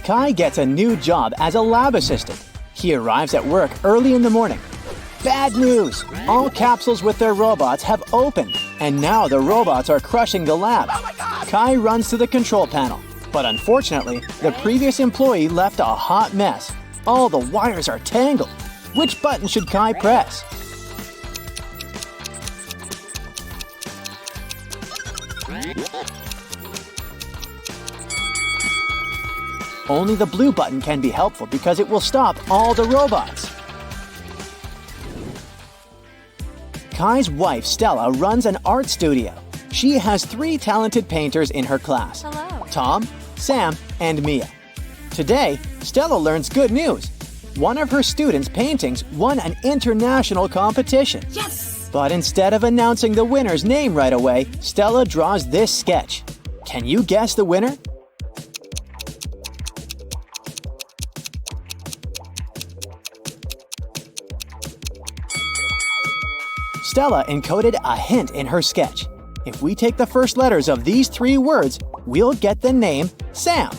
Kai gets a new job as a lab assistant. He arrives at work early in the morning. Bad news! All capsules with their robots have opened, and now the robots are crushing the lab. Kai runs to the control panel, but unfortunately, the previous employee left a hot mess. All the wires are tangled. Which button should Kai press? Only the blue button can be helpful because it will stop all the robots. Kai's wife, Stella, runs an art studio. She has 3 talented painters in her class. Hello. Tom, Sam, and Mia. Today, Stella learns good news. One of her students' paintings won an international competition. Yes! But instead of announcing the winner's name right away, Stella draws this sketch. Can you guess the winner? Stella encoded a hint in her sketch. If we take the first letters of these 3 words, we'll get the name Sam.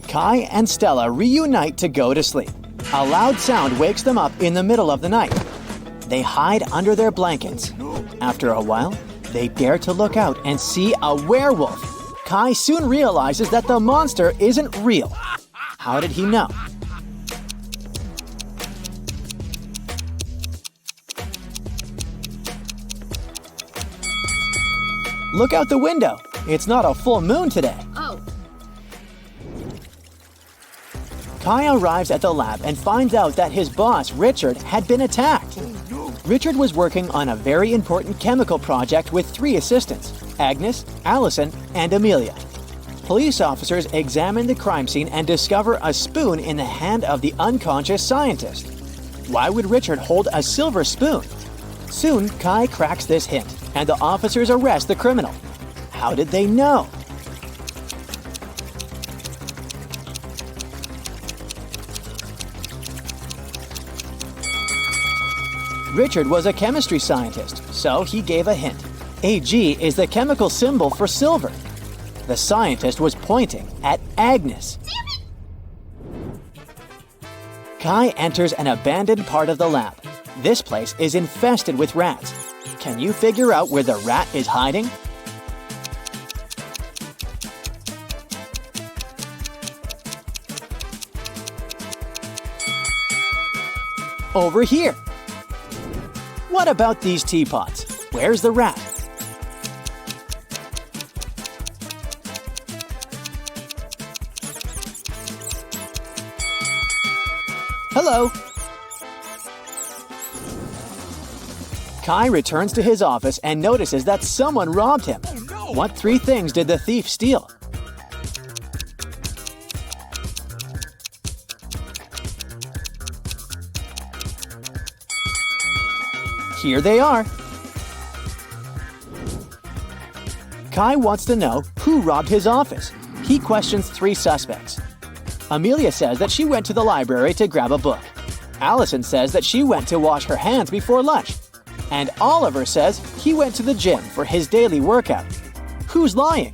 Kai and Stella reunite to go to sleep. A loud sound wakes them up in the middle of the night. They hide under their blankets. After a while, they dare to look out and see a werewolf. Kai soon realizes that the monster isn't real. How did he know? Look out the window. It's not a full moon today. Oh. Kai arrives at the lab and finds out that his boss, Richard, had been attacked. Richard was working on a very important chemical project with 3 assistants, Agnes, Allison, and Amelia. Police officers examine the crime scene and discover a spoon in the hand of the unconscious scientist. Why would Richard hold a silver spoon? Soon, Kai cracks this hint, and the officers arrest the criminal. How did they know? Richard was a chemistry scientist, so he gave a hint. Ag is the chemical symbol for silver. The scientist was pointing at Agnes. Kai enters an abandoned part of the lab. This place is infested with rats. Can you figure out where the rat is hiding? Over here. What about these teapots? Where's the rat? Hello. Kai returns to his office and notices that someone robbed him. What 3 things did the thief steal? Here they are. Kai wants to know who robbed his office. He questions 3 suspects. Amelia says that she went to the library to grab a book. Allison says that she went to wash her hands before lunch. And Oliver says he went to the gym for his daily workout. Who's lying?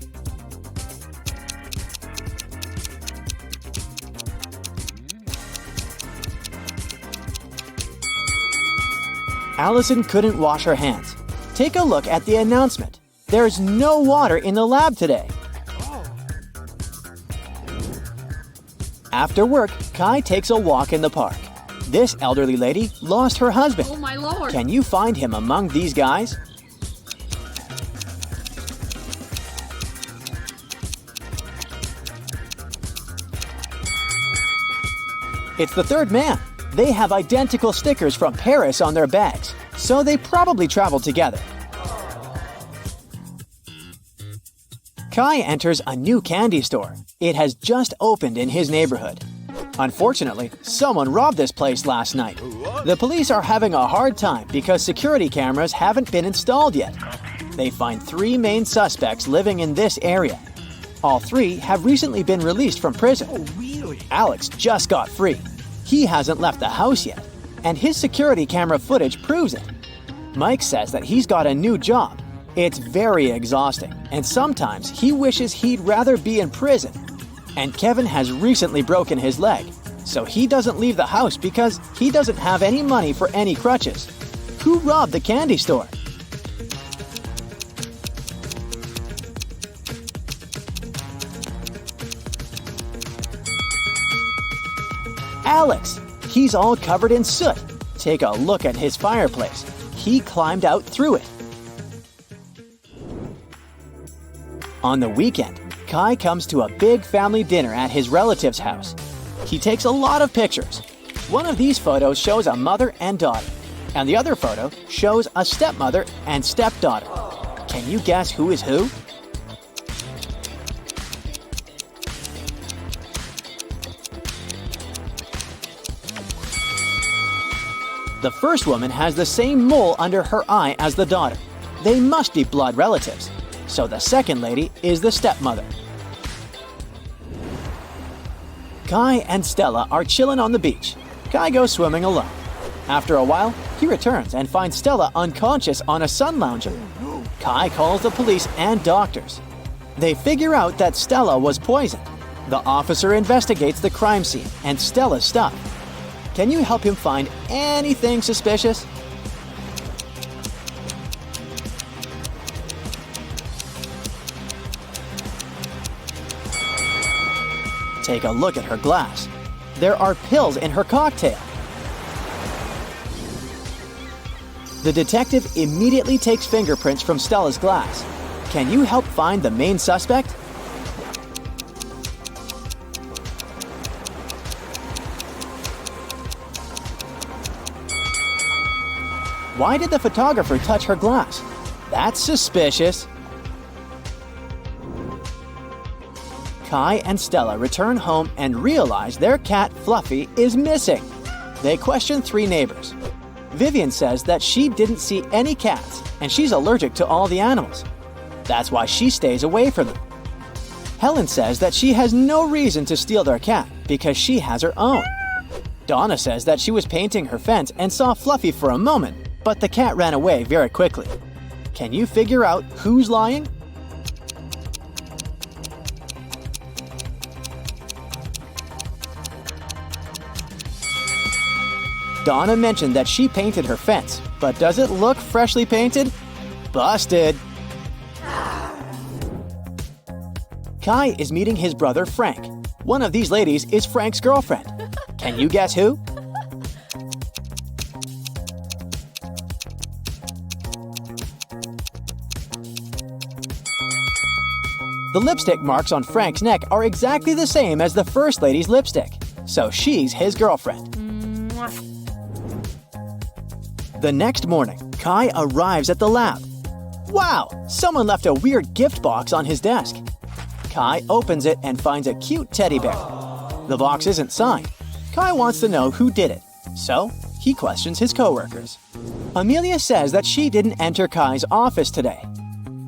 Allison couldn't wash her hands. Take a look at the announcement. There's no water in the lab today. After work, Kai takes a walk in the park. This elderly lady lost her husband. Oh my lord. Can you find him among these guys? It's the 3rd man. They have identical stickers from Paris on their bags, so they probably traveled together. Kai enters a new candy store. It has just opened in his neighborhood. Unfortunately, someone robbed this place last night. The police are having a hard time because security cameras haven't been installed yet. They find 3 main suspects living in this area. All 3 have recently been released from prison. Alex just got free. He hasn't left the house yet, and his security camera footage proves it. Mike says that he's got a new job. It's very exhausting, and sometimes he wishes he'd rather be in prison. And Kevin has recently broken his leg, so he doesn't leave the house because he doesn't have any money for any crutches. Who robbed the candy store? Alex! He's all covered in soot. Take a look at his fireplace. He climbed out through it. On the weekend, Kai comes to a big family dinner at his relative's house. He takes a lot of pictures. One of these photos shows a mother and daughter, and the other photo shows a stepmother and stepdaughter. Can you guess who is who? The first woman has the same mole under her eye as the daughter. They must be blood relatives. So the second lady is the stepmother. Kai and Stella are chilling on the beach. Kai goes swimming alone. After a while, he returns and finds Stella unconscious on a sun lounger. Kai calls the police and doctors. They figure out that Stella was poisoned. The officer investigates the crime scene and Stella's stuff. Can you help him find anything suspicious? Take a look at her glass. There are pills in her cocktail. The detective immediately takes fingerprints from Stella's glass. Can you help find the main suspect? Why did the photographer touch her glass? That's suspicious. Kai and Stella return home and realize their cat Fluffy is missing. They question 3 neighbors. Vivian says that she didn't see any cats and she's allergic to all the animals. That's why she stays away from them. Helen says that she has no reason to steal their cat because she has her own. Donna says that she was painting her fence and saw Fluffy for a moment, but the cat ran away very quickly. Can you figure out who's lying? Donna mentioned that she painted her fence, but does it look freshly painted? Busted! Kai is meeting his brother Frank. One of these ladies is Frank's girlfriend. Can you guess who? The lipstick marks on Frank's neck are exactly the same as the first lady's lipstick, so she's his girlfriend. The next morning, Kai arrives at the lab. Wow! Someone left a weird gift box on his desk. Kai opens it and finds a cute teddy bear. The box isn't signed. Kai wants to know who did it, so he questions his coworkers. Amelia says that she didn't enter Kai's office today.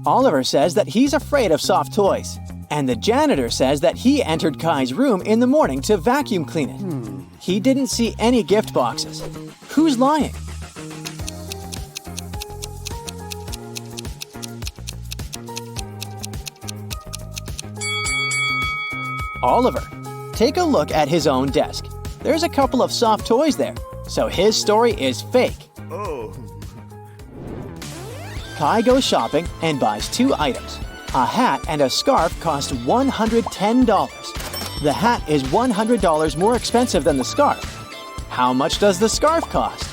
Oliver says that he's afraid of soft toys. And the janitor says that he entered Kai's room in the morning to vacuum clean it. He didn't see any gift boxes. Who's lying? Oliver. Take a look at his own desk. There's a couple of soft toys there, so his story is fake. Kai goes shopping and buys 2 items. A hat and a scarf cost $110. The hat is $100 more expensive than the scarf. How much does the scarf cost?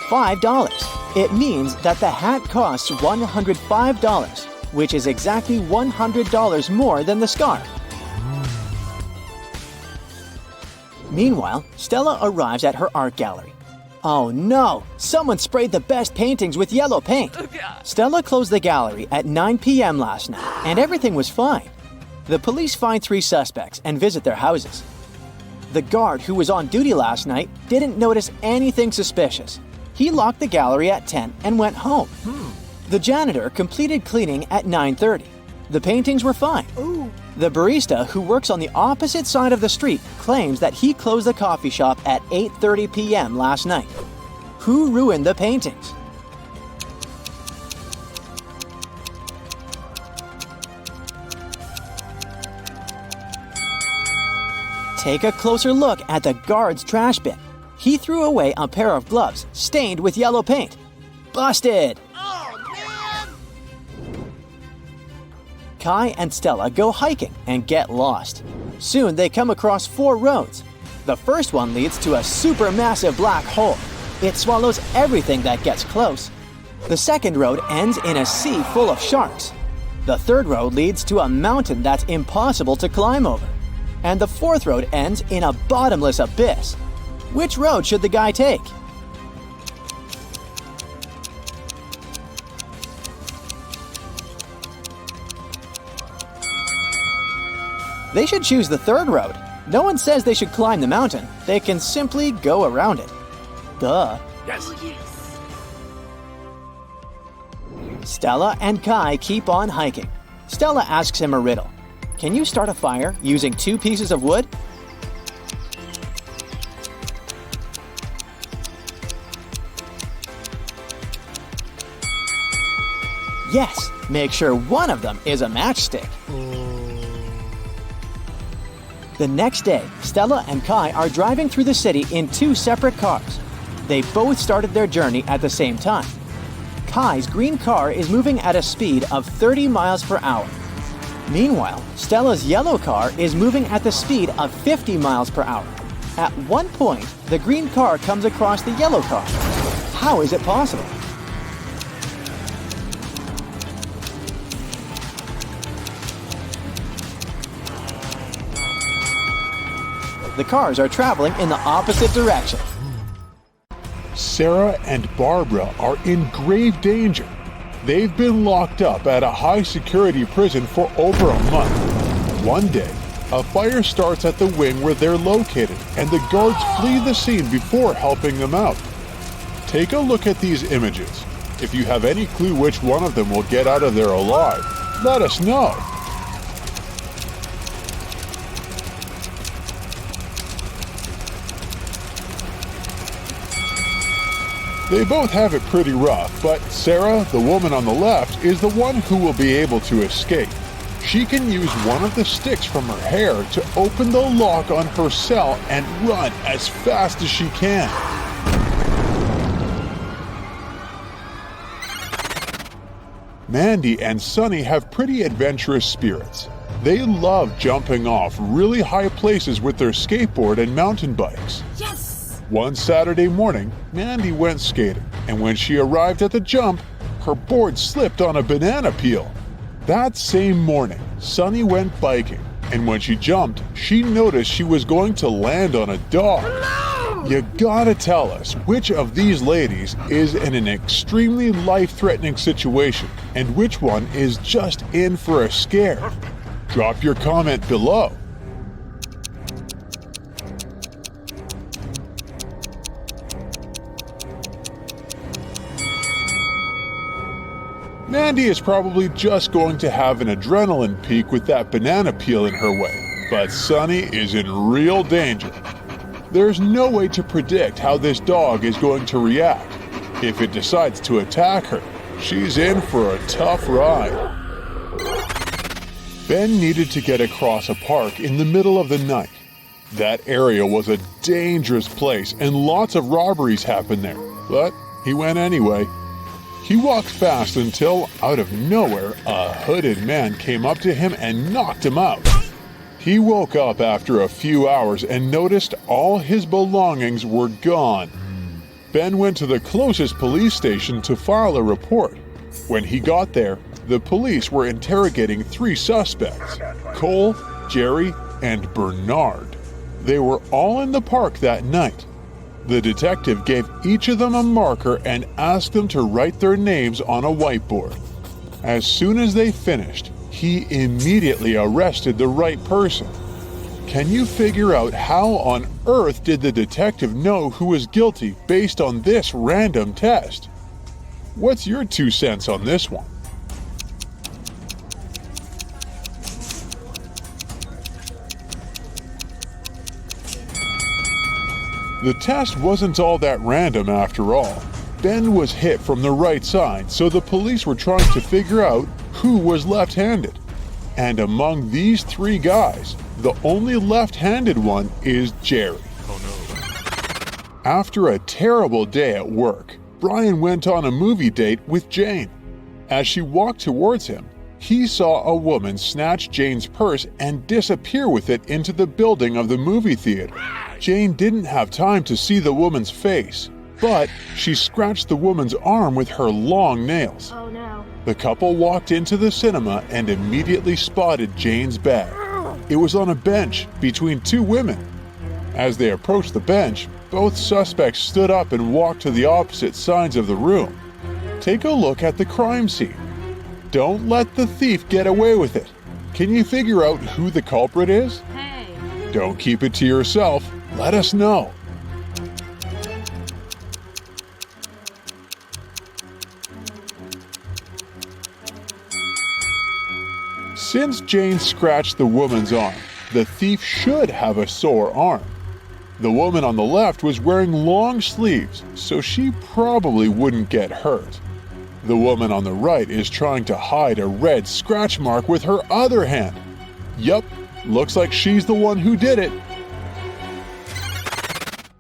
$5. It means that the hat costs $105, which is exactly $100 more than the scarf. Meanwhile, Stella arrives at her art gallery. Oh no! Someone sprayed the best paintings with yellow paint! Stella closed the gallery at 9 p.m. last night, and everything was fine. The police find 3 suspects and visit their houses. The guard who was on duty last night didn't notice anything suspicious. He locked the gallery at 10 and went home. The janitor completed cleaning at 9:30. The paintings were fine. The barista, who works on the opposite side of the street, claims that he closed the coffee shop at 8:30 p.m. last night. Who ruined the paintings? Take a closer look at the guard's trash bin. He threw away a pair of gloves stained with yellow paint. Busted! Kai and Stella go hiking and get lost. Soon they come across 4 roads. The first one leads to a supermassive black hole. It swallows everything that gets close. The second road ends in a sea full of sharks. The third road leads to a mountain that's impossible to climb over. And the fourth road ends in a bottomless abyss. Which road should the guy take? They should choose the third road. No one says they should climb the mountain. They can simply go around it. Duh. Yes. Stella and Kai keep on hiking. Stella asks him a riddle. Can you start a fire using 2 pieces of wood? Yes, make sure one of them is a matchstick. The next day, Stella and Kai are driving through the city in 2 separate cars. They both started their journey at the same time. Kai's green car is moving at a speed of 30 miles per hour. Meanwhile, Stella's yellow car is moving at the speed of 50 miles per hour. At one point, the green car comes across the yellow car. How is it possible? The cars are traveling in the opposite direction. Sarah and Barbara are in grave danger. They've been locked up at a high-security prison for over a month. One day, a fire starts at the wing where they're located, and the guards flee the scene before helping them out. Take a look at these images. If you have any clue which one of them will get out of there alive, let us know. They both have it pretty rough, but Sarah, the woman on the left, is the one who will be able to escape. She can use one of the sticks from her hair to open the lock on her cell and run as fast as she can. Mandy and Sunny have pretty adventurous spirits. They love jumping off really high places with their skateboard and mountain bikes. Yes! One Saturday morning, Mandy went skating, and when she arrived at the jump, her board slipped on a banana peel. That same morning, Sunny went biking, and when she jumped, she noticed she was going to land on a dog. No! You gotta tell us which of these ladies is in an extremely life-threatening situation, and which one is just in for a scare. Drop your comment below. Mandy is probably just going to have an adrenaline peak with that banana peel in her way, but Sunny is in real danger. There's no way to predict how this dog is going to react. If it decides to attack her, she's in for a tough ride. Ben needed to get across a park in the middle of the night. That area was a dangerous place and lots of robberies happened there, but he went anyway. He walked fast until, out of nowhere, a hooded man came up to him and knocked him out. He woke up after a few hours and noticed all his belongings were gone. Ben went to the closest police station to file a report. When he got there, the police were interrogating 3 suspects, Cole, Jerry, and Bernard. They were all in the park that night. The detective gave each of them a marker and asked them to write their names on a whiteboard. As soon as they finished, he immediately arrested the right person. Can you figure out how on earth did the detective know who was guilty based on this random test? What's your 2 cents on this one? The test wasn't all that random after all. Ben was hit from the right side, so the police were trying to figure out who was left-handed. And among these three guys, the only left-handed one is Jerry. After a terrible day at work, Brian went on a movie date with Jane. As she walked towards him, he saw a woman snatch Jane's purse and disappear with it into the building of the movie theater. Jane didn't have time to see the woman's face, but she scratched the woman's arm with her long nails. Oh no. The couple walked into the cinema and immediately spotted Jane's bag. It was on a bench between two women. As they approached the bench, both suspects stood up and walked to the opposite sides of the room. Take a look at the crime scene. Don't let the thief get away with it. Can you figure out who the culprit is? Hey. Don't keep it to yourself. Let us know. Since Jane scratched the woman's arm, the thief should have a sore arm. The woman on the left was wearing long sleeves, so she probably wouldn't get hurt. The woman on the right is trying to hide a red scratch mark with her other hand. Yup, looks like she's the one who did it.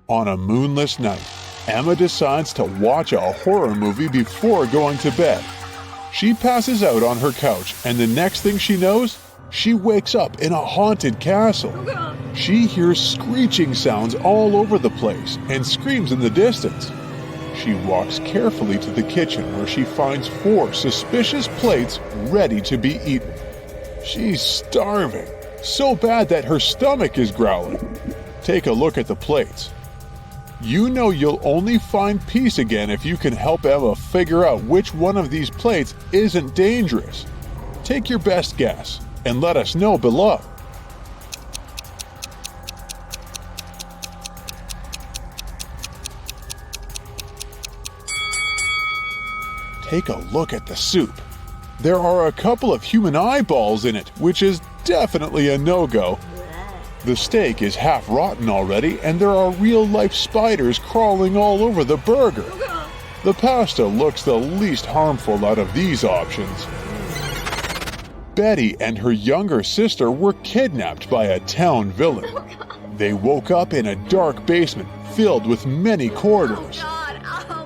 On a moonless night, Emma decides to watch a horror movie before going to bed. She passes out on her couch, and the next thing she knows, she wakes up in a haunted castle. She hears screeching sounds all over the place and screams in the distance. She walks carefully to the kitchen where she finds 4 suspicious plates ready to be eaten. She's starving, so bad that her stomach is growling. Take a look at the plates. You know you'll only find peace again if you can help Emma figure out which one of these plates isn't dangerous. Take your best guess and let us know below. Take a look at the soup. There are a couple of human eyeballs in it, which is definitely a no-go. The steak is half rotten already, and there are real-life spiders crawling all over the burger. The pasta looks the least harmful out of these options. Betty and her younger sister were kidnapped by a town villain. They woke up in a dark basement filled with many corridors.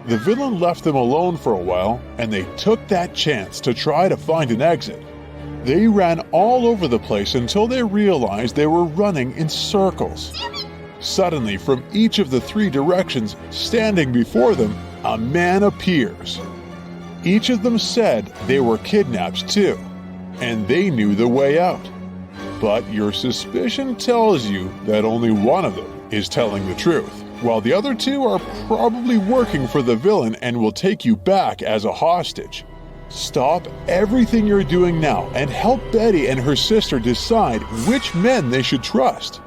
The villain left them alone for a while, and they took that chance to try to find an exit. They ran all over the place until they realized they were running in circles. Suddenly, from each of the 3 directions, standing before them, a man appears. Each of them said they were kidnapped too, and they knew the way out. But your suspicion tells you that only one of them is telling the truth, while the other 2 are probably working for the villain and will take you back as a hostage. Stop everything you're doing now and help Betty and her sister decide which men they should trust.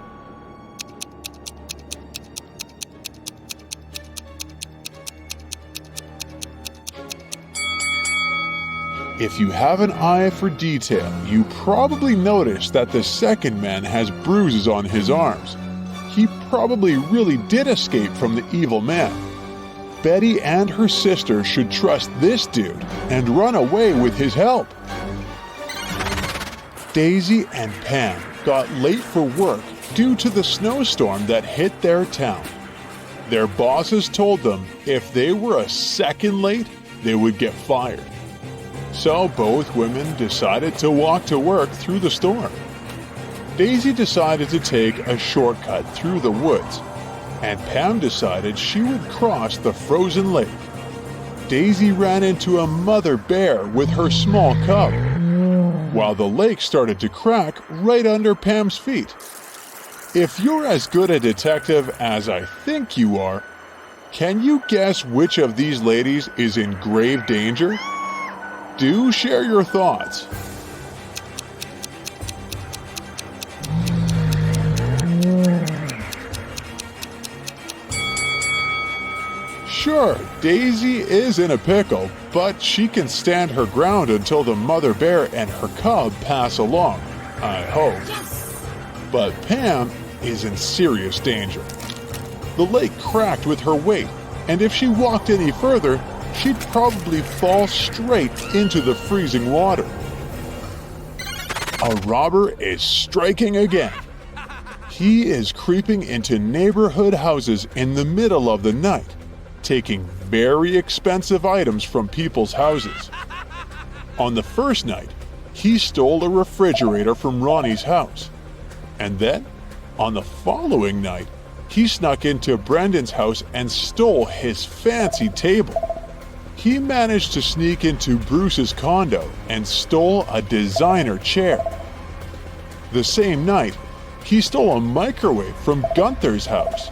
If you have an eye for detail, you probably noticed that the second man has bruises on his arms. He probably really did escape from the evil man. Betty and her sister should trust this dude and run away with his help. Daisy and Pam got late for work due to the snowstorm that hit their town. Their bosses told them if they were a second late, they would get fired. So both women decided to walk to work through the storm. Daisy decided to take a shortcut through the woods, and Pam decided she would cross the frozen lake. Daisy ran into a mother bear with her small cub, while the lake started to crack right under Pam's feet. If you're as good a detective as I think you are, can you guess which of these ladies is in grave danger? Do share your thoughts. Sure, Daisy is in a pickle, but she can stand her ground until the mother bear and her cub pass along, I hope. Yes. But Pam is in serious danger. The lake cracked with her weight, and if she walked any further, she'd probably fall straight into the freezing water. A robber is striking again. He is creeping into neighborhood houses in the middle of the night, taking very expensive items from people's houses. On the first night, he stole a refrigerator from Ronnie's house. And then, on the following night, he snuck into Brendan's house and stole his fancy table. He managed to sneak into Bruce's condo and stole a designer chair. The same night, he stole a microwave from Gunther's house.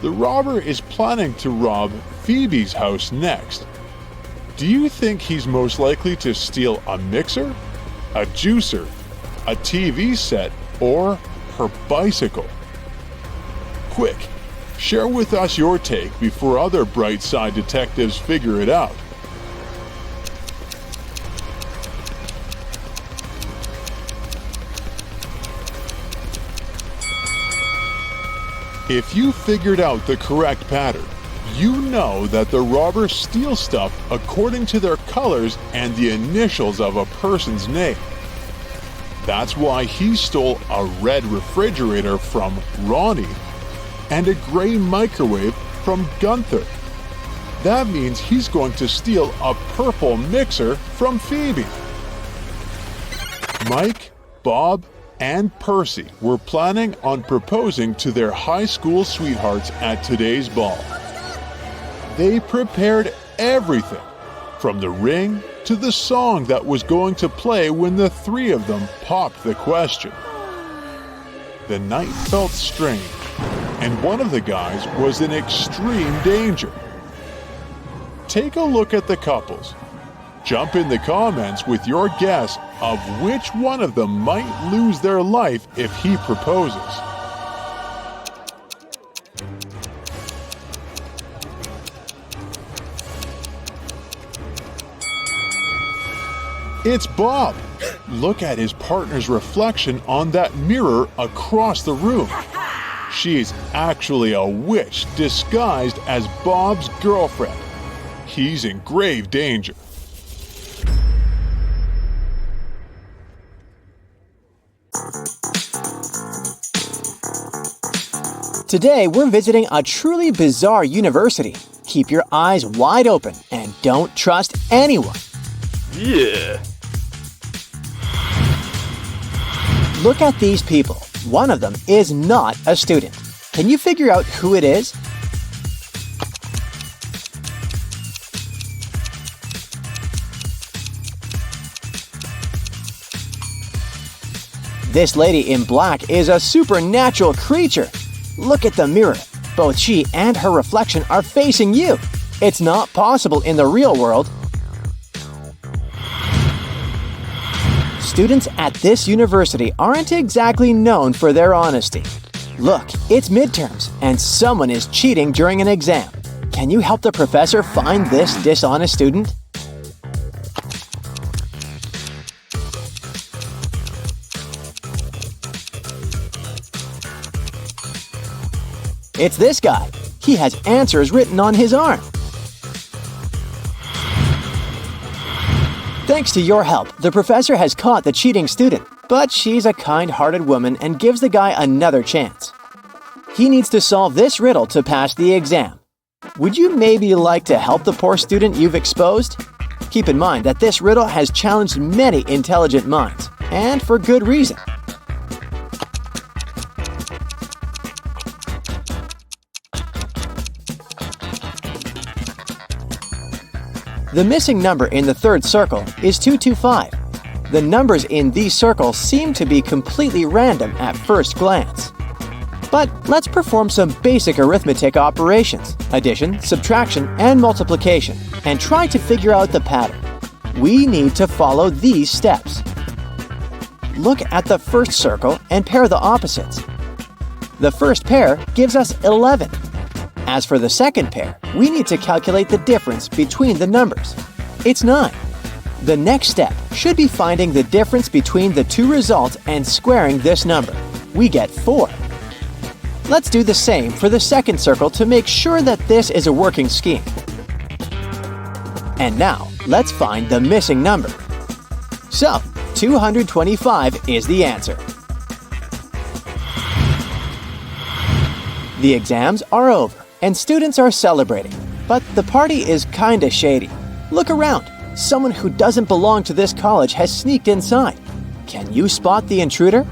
The robber is planning to rob Phoebe's house next. Do you think he's most likely to steal a mixer, a juicer, a TV set, or her bicycle? Quick, share with us your take before other bright side detectives figure it out. If you figured out the correct pattern, you know that the robbers steal stuff according to their colors and the initials of a person's name. That's why he stole a red refrigerator from Ronnie and a gray microwave from Gunther. That means he's going to steal a purple mixer from Phoebe. Mike, Bob, and Percy were planning on proposing to their high school sweethearts at today's ball. They prepared everything, from the ring to the song that was going to play when the three of them popped the question. The night felt strange, and one of the guys was in extreme danger. Take a look at the couples. Jump in the comments with your guess of which one of them might lose their life if he proposes. It's Bob. Look at his partner's reflection on that mirror across the room. She's actually a witch disguised as Bob's girlfriend. He's in grave danger. Today, we're visiting a truly bizarre university. Keep your eyes wide open and don't trust anyone. Yeah. Look at these people. One of them is not a student. Can you figure out who it is? This lady in black is a supernatural creature. Look at the mirror. Both she and her reflection are facing you. It's not possible in the real world. Students at this university aren't exactly known for their honesty. Look, it's midterms, and someone is cheating during an exam. Can you help the professor find this dishonest student? It's this guy. He has answers written on his arm. Thanks to your help, the professor has caught the cheating student, but she's a kind-hearted woman and gives the guy another chance. He needs to solve this riddle to pass the exam. Would you maybe like to help the poor student you've exposed? Keep in mind that this riddle has challenged many intelligent minds, and for good reason. The missing number in the third circle is 225. The numbers in these circles seem to be completely random at first glance. But let's perform some basic arithmetic operations, addition, subtraction, and multiplication, and try to figure out the pattern. We need to follow these steps. Look at the first circle and pair the opposites. The first pair gives us 11. As for the second pair, we need to calculate the difference between the numbers. It's 9. The next step should be finding the difference between the two results and squaring this number. We get 4. Let's do the same for the second circle to make sure that this is a working scheme. And now, let's find the missing number. So, 225 is the answer. The exams are over and students are celebrating, but the party is kinda shady. Look around. Someone who doesn't belong to this college has sneaked inside. Can you spot the intruder?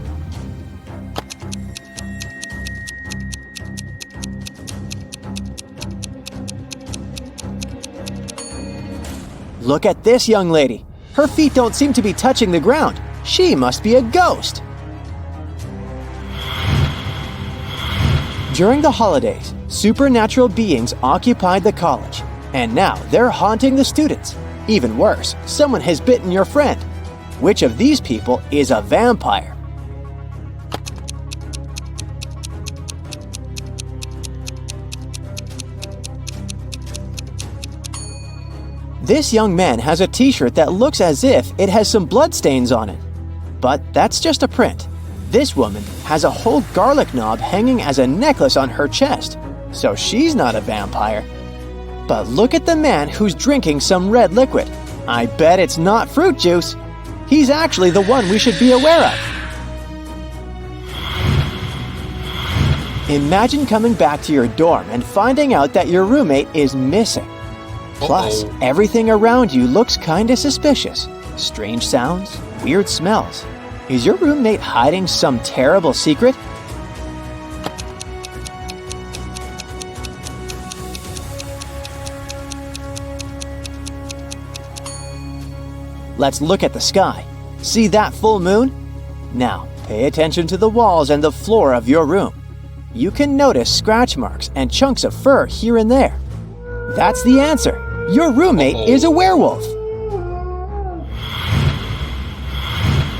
Look at this young lady. Her feet don't seem to be touching the ground. She must be a ghost. During the holidays, supernatural beings occupied the college, and now they're haunting the students. Even worse, someone has bitten your friend. Which of these people is a vampire? This young man has a t-shirt that looks as if it has some bloodstains on it. But that's just a print. This woman has a whole garlic knob hanging as a necklace on her chest, so she's not a vampire. But look at the man who's drinking some red liquid. I bet it's not fruit juice. He's actually the one we should be aware of. Imagine coming back to your dorm and finding out that your roommate is missing. Plus, everything around you looks kinda suspicious. Strange sounds, weird smells. Is your roommate hiding some terrible secret? Let's look at the sky. See that full moon? Now, pay attention to the walls and the floor of your room. You can notice scratch marks and chunks of fur here and there. That's the answer. Your roommate is a werewolf.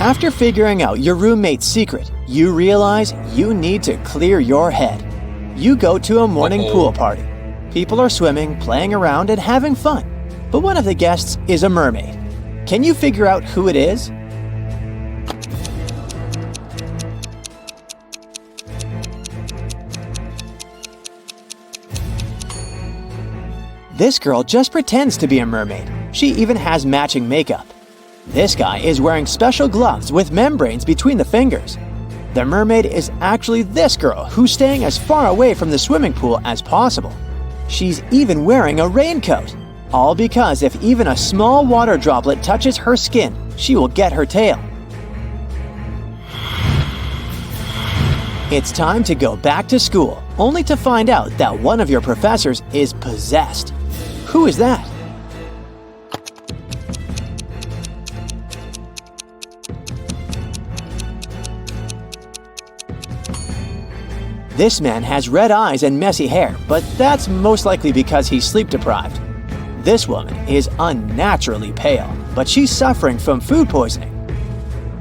After figuring out your roommate's secret, you realize you need to clear your head. You go to a morning pool party. People are swimming, playing around, and having fun. But one of the guests is a mermaid. Can you figure out who it is? This girl just pretends to be a mermaid. She even has matching makeup. This guy is wearing special gloves with membranes between the fingers. The mermaid is actually this girl who's staying as far away from the swimming pool as possible. She's even wearing a raincoat. All because if even a small water droplet touches her skin, she will get her tail. It's time to go back to school, only to find out that one of your professors is possessed. Who is that? This man has red eyes and messy hair, but that's most likely because he's sleep deprived. This woman is unnaturally pale, but she's suffering from food poisoning.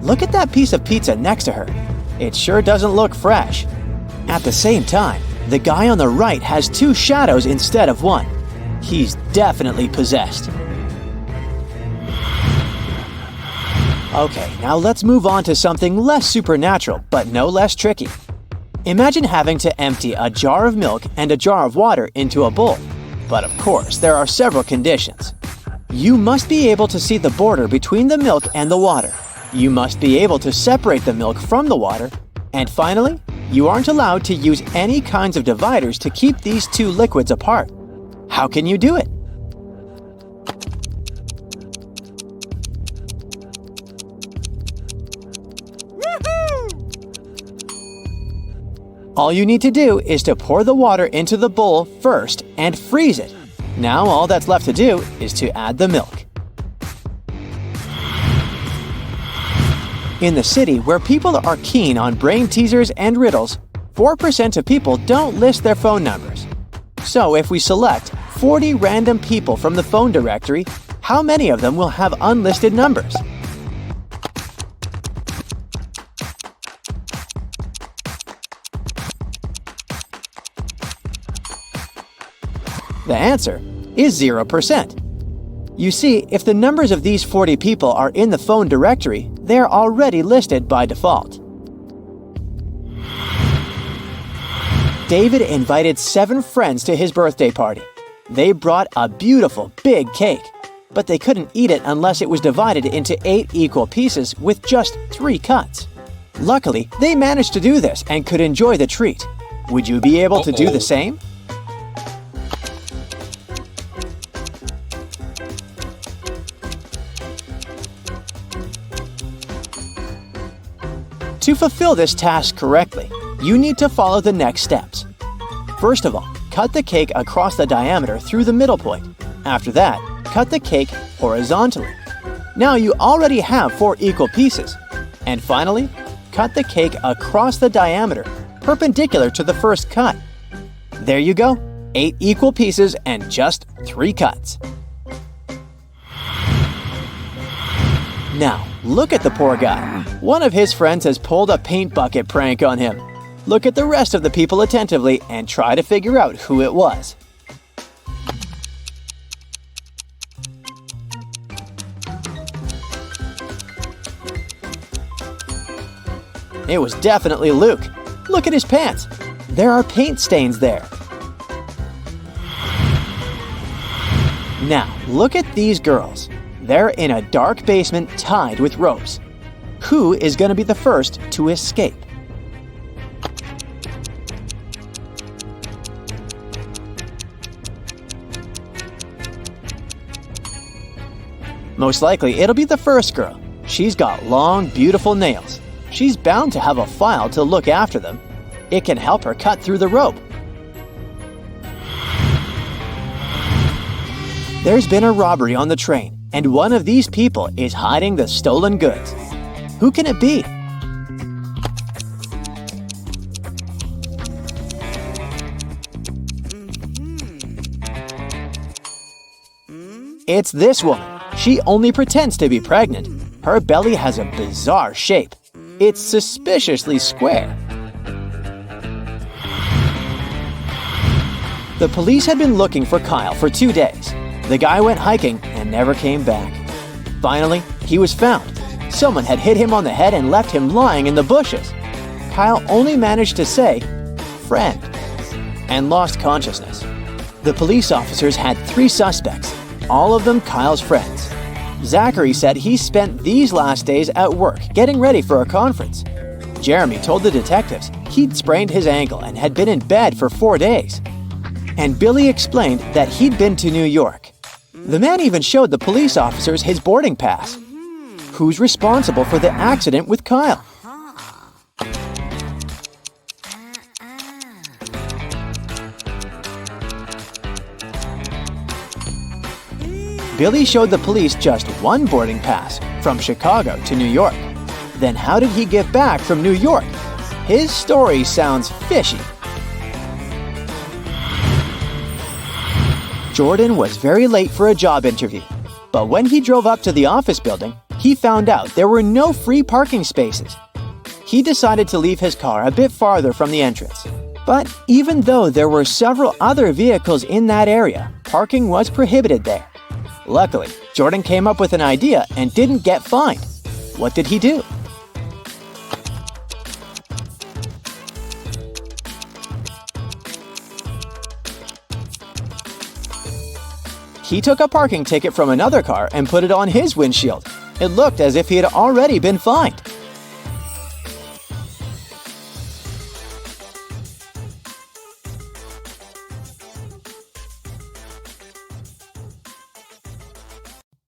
Look at that piece of pizza next to her. It sure doesn't look fresh. At the same time, the guy on the right has two shadows instead of one. He's definitely possessed. Okay, now let's move on to something less supernatural, but no less tricky. Imagine having to empty a jar of milk and a jar of water into a bowl. But of course, there are several conditions. You must be able to see the border between the milk and the water. You must be able to separate the milk from the water. And finally, you aren't allowed to use any kinds of dividers to keep these two liquids apart. How can you do it? All you need to do is to pour the water into the bowl first and freeze it. Now all that's left to do is to add the milk. In the city where people are keen on brain teasers and riddles, 4% of people don't list their phone numbers. So if we select 40 random people from the phone directory, how many of them will have unlisted numbers? The answer is 0%. You see, if the numbers of these 40 people are in the phone directory, they're already listed by default. David invited 7 friends to his birthday party. They brought a beautiful big cake, but they couldn't eat it unless it was divided into 8 equal pieces with just 3 cuts. Luckily, they managed to do this and could enjoy the treat. Would you be able to do the same? To fulfill this task correctly, you need to follow the next steps. First of all, cut the cake across the diameter through the middle point. After that, cut the cake horizontally. Now you already have 4 equal pieces. And finally, cut the cake across the diameter, perpendicular to the first cut. There you go, 8 equal pieces and just 3 cuts. Now, look at the poor guy. One of his friends has pulled a paint bucket prank on him. Look at the rest of the people attentively and try to figure out who it was. It was definitely Luke. Look at his pants. There are paint stains there. Now, look at these girls. They're in a dark basement tied with ropes. Who is going to be the first to escape? Most likely, it'll be the first girl. She's got long, beautiful nails. She's bound to have a file to look after them. It can help her cut through the rope. There's been a robbery on the train, and one of these people is hiding the stolen goods. Who can it be? It's this woman. She only pretends to be pregnant. Her belly has a bizarre shape. It's suspiciously square. The police had been looking for Kyle for 2 days. The guy went hiking and never came back. Finally, he was found. Someone had hit him on the head and left him lying in the bushes. Kyle only managed to say, "Friend," and lost consciousness. The police officers had 3 suspects, all of them Kyle's friends. Zachary said he spent these last days at work getting ready for a conference. Jeremy told the detectives he'd sprained his ankle and had been in bed for 4 days. And Billy explained that he'd been to New York. The man even showed the police officers his boarding pass. Who's responsible for the accident with Kyle? Billy showed the police just one boarding pass from Chicago to New York. Then how did he get back from New York? His story sounds fishy. Jordan was very late for a job interview, but when he drove up to the office building, he found out there were no free parking spaces. He decided to leave his car a bit farther from the entrance. But even though there were several other vehicles in that area, parking was prohibited there. Luckily, Jordan came up with an idea and didn't get fined. What did he do? He took a parking ticket from another car and put it on his windshield. It looked as if he had already been fined.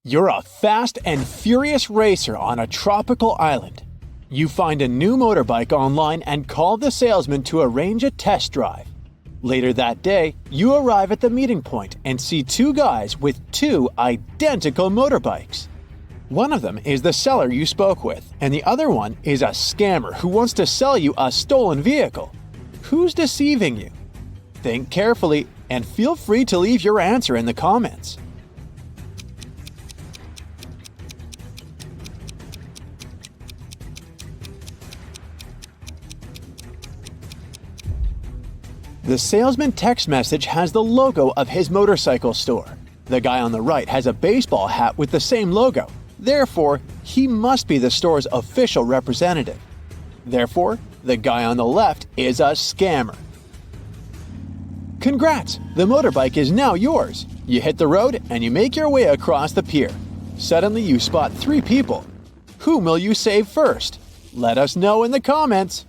You're a fast and furious racer on a tropical island. You find a new motorbike online and call the salesman to arrange a test drive. Later that day, you arrive at the meeting point and see 2 guys with 2 identical motorbikes. One of them is the seller you spoke with, and the other one is a scammer who wants to sell you a stolen vehicle. Who's deceiving you? Think carefully and feel free to leave your answer in the comments. The salesman text message has the logo of his motorcycle store. The guy on the right has a baseball hat with the same logo. Therefore, he must be the store's official representative. Therefore, the guy on the left is a scammer. Congrats! The motorbike is now yours. You hit the road and you make your way across the pier. Suddenly you spot 3 people. Whom will you save first? Let us know in the comments.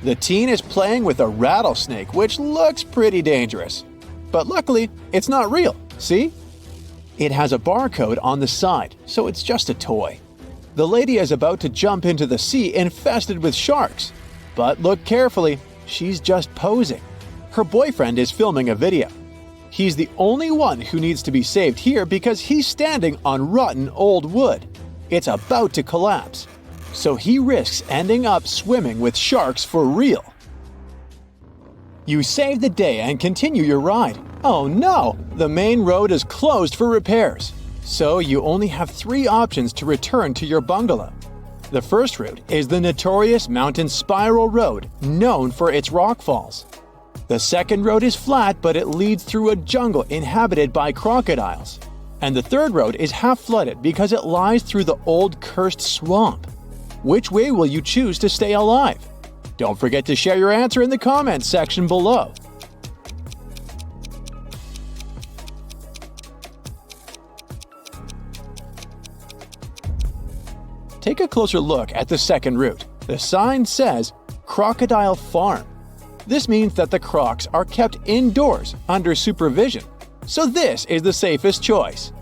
The teen is playing with a rattlesnake, which looks pretty dangerous. But luckily, it's not real, see? It has a barcode on the side, so it's just a toy. The lady is about to jump into the sea infested with sharks. But look carefully, she's just posing. Her boyfriend is filming a video. He's the only one who needs to be saved here because he's standing on rotten old wood. It's about to collapse. So he risks ending up swimming with sharks for real. You save the day and continue your ride. Oh no! The main road is closed for repairs. So you only have 3 options to return to your bungalow. The first route is the notorious mountain spiral road, known for its rockfalls. The second road is flat, but it leads through a jungle inhabited by crocodiles. And the third road is half flooded because it lies through the old cursed swamp. Which way will you choose to stay alive? Don't forget to share your answer in the comments section below. Take a closer look at the second route. The sign says Crocodile Farm. This means that the crocs are kept indoors under supervision. So this is the safest choice.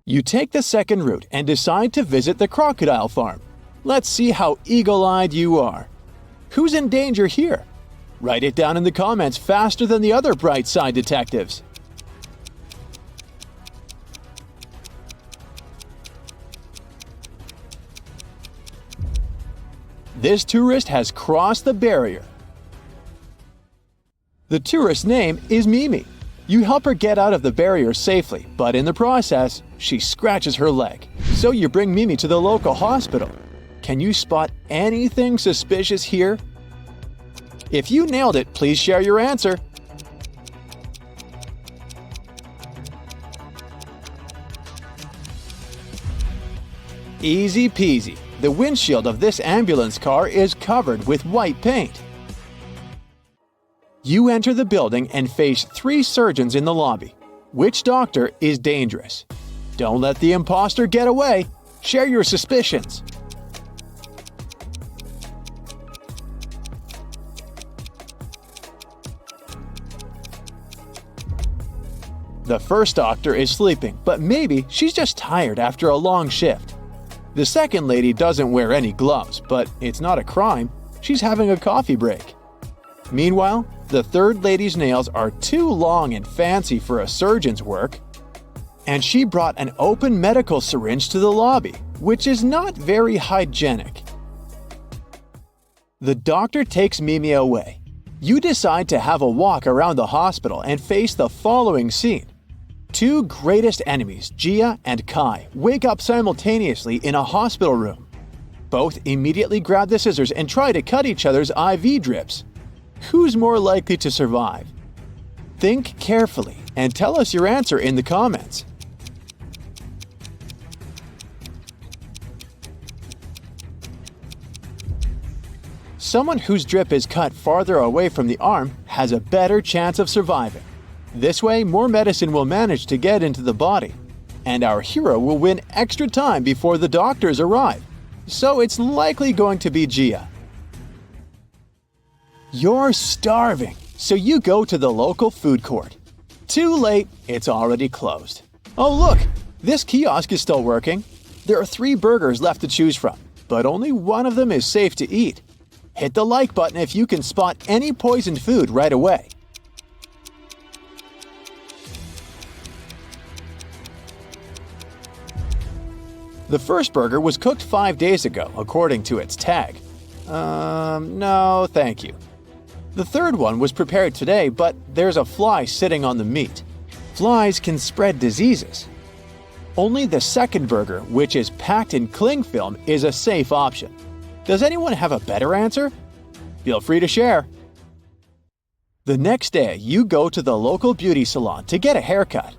You take the second route and decide to visit the crocodile farm. Let's see how eagle-eyed you are. Who's in danger here? Write it down in the comments faster than the other bright side detectives. This tourist has crossed the barrier. The tourist's name is Mimi. You help her get out of the barrier safely, but in the process, she scratches her leg. So you bring Mimi to the local hospital. Can you spot anything suspicious here? If you nailed it, please share your answer. Easy peasy. The windshield of this ambulance car is covered with white paint. You enter the building and face 3 surgeons in the lobby. Which doctor is dangerous? Don't let the imposter get away. Share your suspicions. The first doctor is sleeping, but maybe she's just tired after a long shift. The second lady doesn't wear any gloves, but it's not a crime. She's having a coffee break. Meanwhile, the third lady's nails are too long and fancy for a surgeon's work. And she brought an open medical syringe to the lobby, which is not very hygienic. The doctor takes Mimi away. You decide to have a walk around the hospital and face the following scene. 2 greatest enemies, Gia and Kai, wake up simultaneously in a hospital room. Both immediately grab the scissors and try to cut each other's IV drips. Who's more likely to survive? Think carefully and tell us your answer in the comments. Someone whose drip is cut farther away from the arm has a better chance of surviving. This way, more medicine will manage to get into the body, and our hero will win extra time before the doctors arrive. So it's likely going to be Gia. You're starving, so you go to the local food court. Too late, it's already closed. Oh look, this kiosk is still working. There are 3 burgers left to choose from, but only one of them is safe to eat. Hit the like button if you can spot any poisoned food right away. The first burger was cooked 5 days ago, according to its tag. No, thank you. The third one was prepared today, but there's a fly sitting on the meat. Flies can spread diseases. Only the second burger, which is packed in cling film, is a safe option. Does anyone have a better answer? Feel free to share. The next day, you go to the local beauty salon to get a haircut.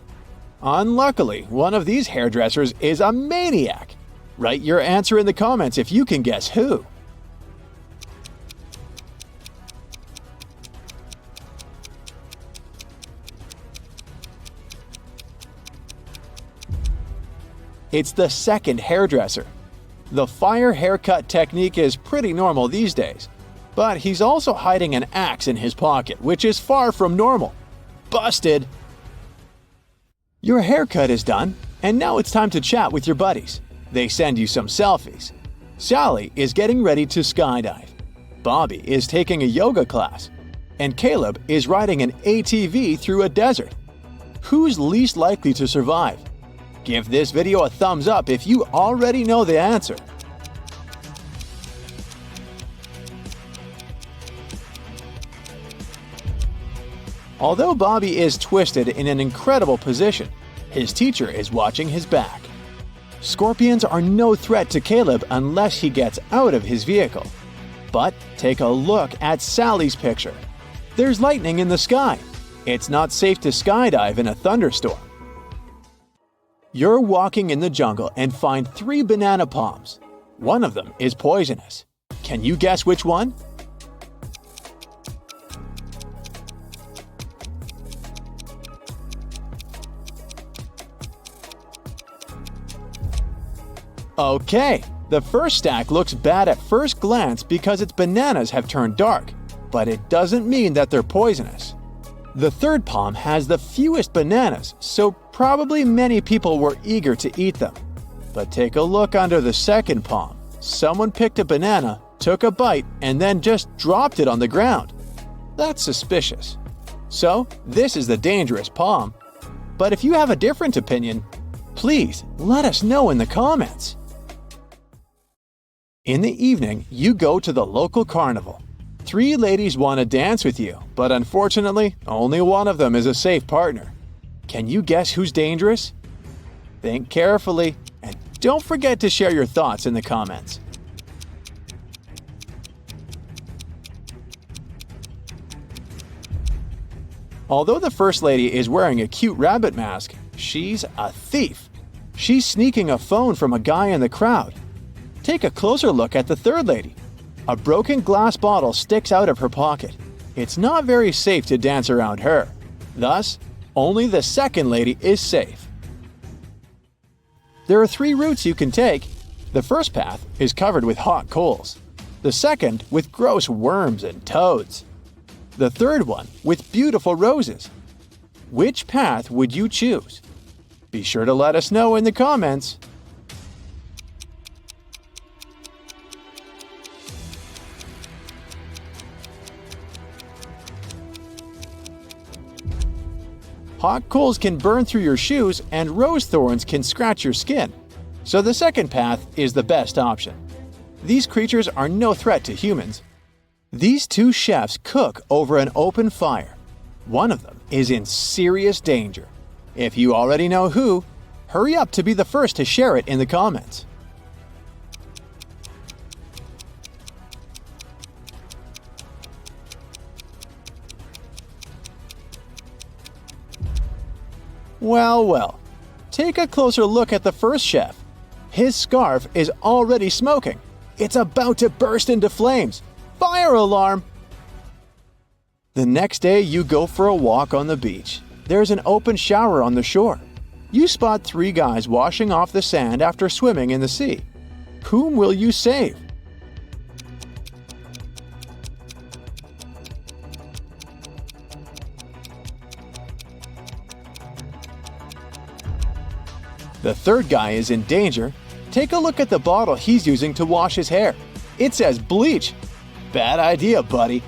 Unluckily, one of these hairdressers is a maniac. Write your answer in the comments if you can guess who. It's the second hairdresser. The fire haircut technique is pretty normal these days, but he's also hiding an axe in his pocket, which is far from normal. Busted! Your haircut is done, and now it's time to chat with your buddies. They send you some selfies. Sally is getting ready to skydive. Bobby is taking a yoga class. And Caleb is riding an ATV through a desert. Who's least likely to survive? Give this video a thumbs up if you already know the answer. Although Bobby is twisted in an incredible position, his teacher is watching his back. Scorpions are no threat to Caleb unless he gets out of his vehicle. But take a look at Sally's picture. There's lightning in the sky. It's not safe to skydive in a thunderstorm. You're walking in the jungle and find 3 banana palms. One of them is poisonous. Can you guess which one? Okay, the first stack looks bad at first glance because its bananas have turned dark, but it doesn't mean that they're poisonous. The third palm has the fewest bananas, so probably many people were eager to eat them. But take a look under the second palm. Someone picked a banana, took a bite, and then just dropped it on the ground. That's suspicious. So, this is the dangerous palm. But if you have a different opinion, please let us know in the comments. In the evening, you go to the local carnival. 3 ladies want to dance with you, but unfortunately, only one of them is a safe partner. Can you guess who's dangerous? Think carefully, and don't forget to share your thoughts in the comments. Although the first lady is wearing a cute rabbit mask, she's a thief. She's sneaking a phone from a guy in the crowd. Take a closer look at the third lady. A broken glass bottle sticks out of her pocket. It's not very safe to dance around her. Thus, only the second lady is safe. There are 3 routes you can take. The first path is covered with hot coals. The second with gross worms and toads. The third one with beautiful roses. Which path would you choose? Be sure to let us know in the comments. Hot coals can burn through your shoes and rose thorns can scratch your skin, so the second path is the best option. These creatures are no threat to humans. These 2 chefs cook over an open fire. One of them is in serious danger. If you already know who, hurry up to be the first to share it in the comments. Well, take a closer look at the first chef. His scarf is already smoking. It's about to burst into flames. Fire alarm! The next day, you go for a walk on the beach. There's an open shower on the shore. You spot 3 guys washing off the sand after swimming in the sea. Whom will you save? The third guy is in danger. Take a look at the bottle he's using to wash his hair. It says bleach. Bad idea, buddy.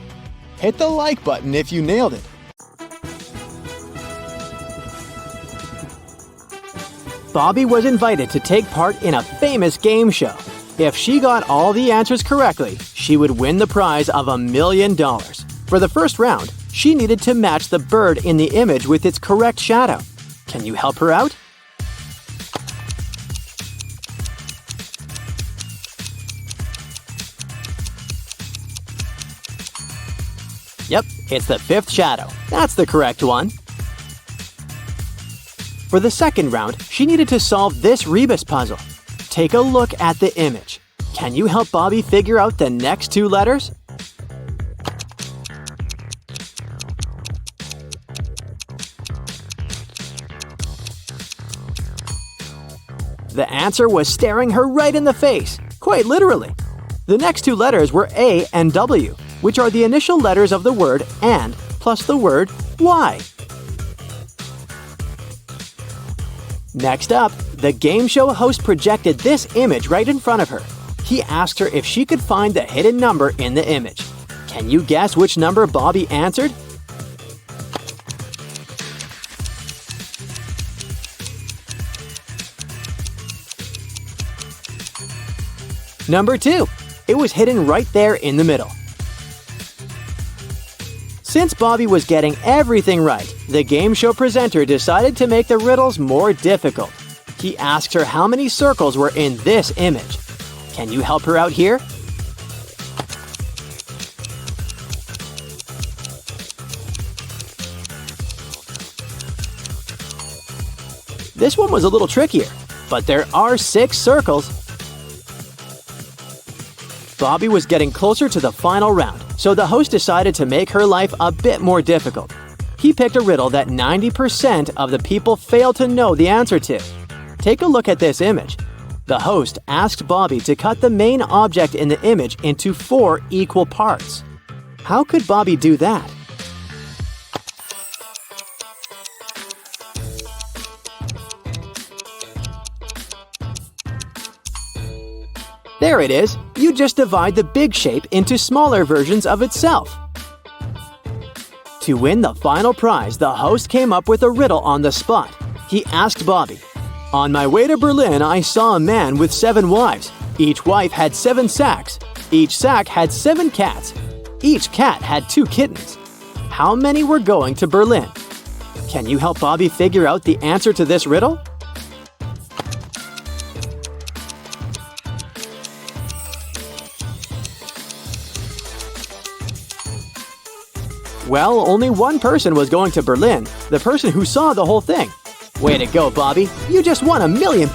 Hit the like button if you nailed it. Bobby was invited to take part in a famous game show. If she got all the answers correctly, she would win the prize of $1 million. For the first round, she needed to match the bird in the image with its correct shadow. Can you help her out? Yep, it's the 5th shadow. That's the correct one. For the second round, she needed to solve this rebus puzzle. Take a look at the image. Can you help Bobby figure out the next two letters? The answer was staring her right in the face, quite literally. The next two letters were A and W, which are the initial letters of the word and plus the word why. Next up, the game show host projected this image right in front of her. He asked her if she could find the hidden number in the image. Can you guess which number Bobby answered? Number 2. It was hidden right there in the middle. Since Bobby was getting everything right, the game show presenter decided to make the riddles more difficult. He asked her how many circles were in this image. Can you help her out here? This one was a little trickier, but there are 6 circles. Bobby was getting closer to the final round, so the host decided to make her life a bit more difficult. He picked a riddle that 90% of the people failed to know the answer to. Take a look at this image. The host asked Bobby to cut the main object in the image into 4 equal parts. How could Bobby do that? There it is. You just divide the big shape into smaller versions of itself. To win the final prize, the host came up with a riddle on the spot. He asked Bobby, "On my way to Berlin, I saw a man with 7 wives. Each wife had 7 sacks. Each sack had 7 cats. Each cat had 2 kittens. How many were going to Berlin?" Can you help Bobby figure out the answer to this riddle? Well, only one person was going to Berlin, the person who saw the whole thing. Way to go, Bobby. You just won $1 million.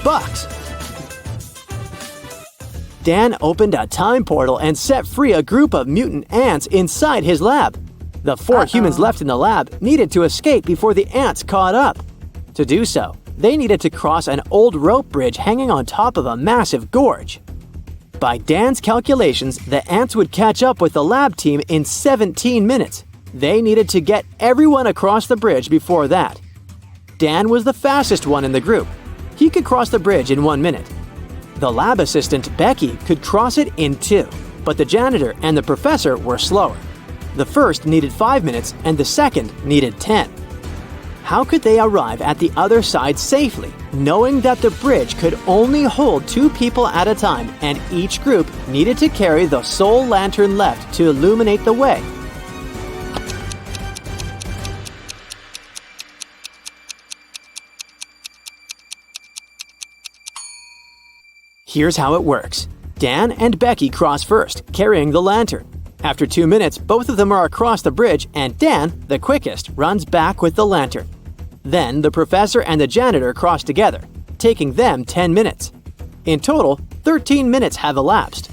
Dan opened a time portal and set free a group of mutant ants inside his lab. The 4 humans left in the lab needed to escape before the ants caught up. To do so, they needed to cross an old rope bridge hanging on top of a massive gorge. By Dan's calculations, the ants would catch up with the lab team in 17 minutes. They needed to get everyone across the bridge before that. Dan was the fastest one in the group. He could cross the bridge in 1 minute. The lab assistant, Becky, could cross it in 2, but the janitor and the professor were slower. The first needed 5 minutes and the second needed 10. How could they arrive at the other side safely, knowing that the bridge could only hold 2 people at a time and each group needed to carry the sole lantern left to illuminate the way? Here's how it works. Dan and Becky cross first, carrying the lantern. After 2 minutes, both of them are across the bridge and Dan, the quickest, runs back with the lantern. Then the professor and the janitor cross together, taking them 10 minutes. In total, 13 minutes have elapsed.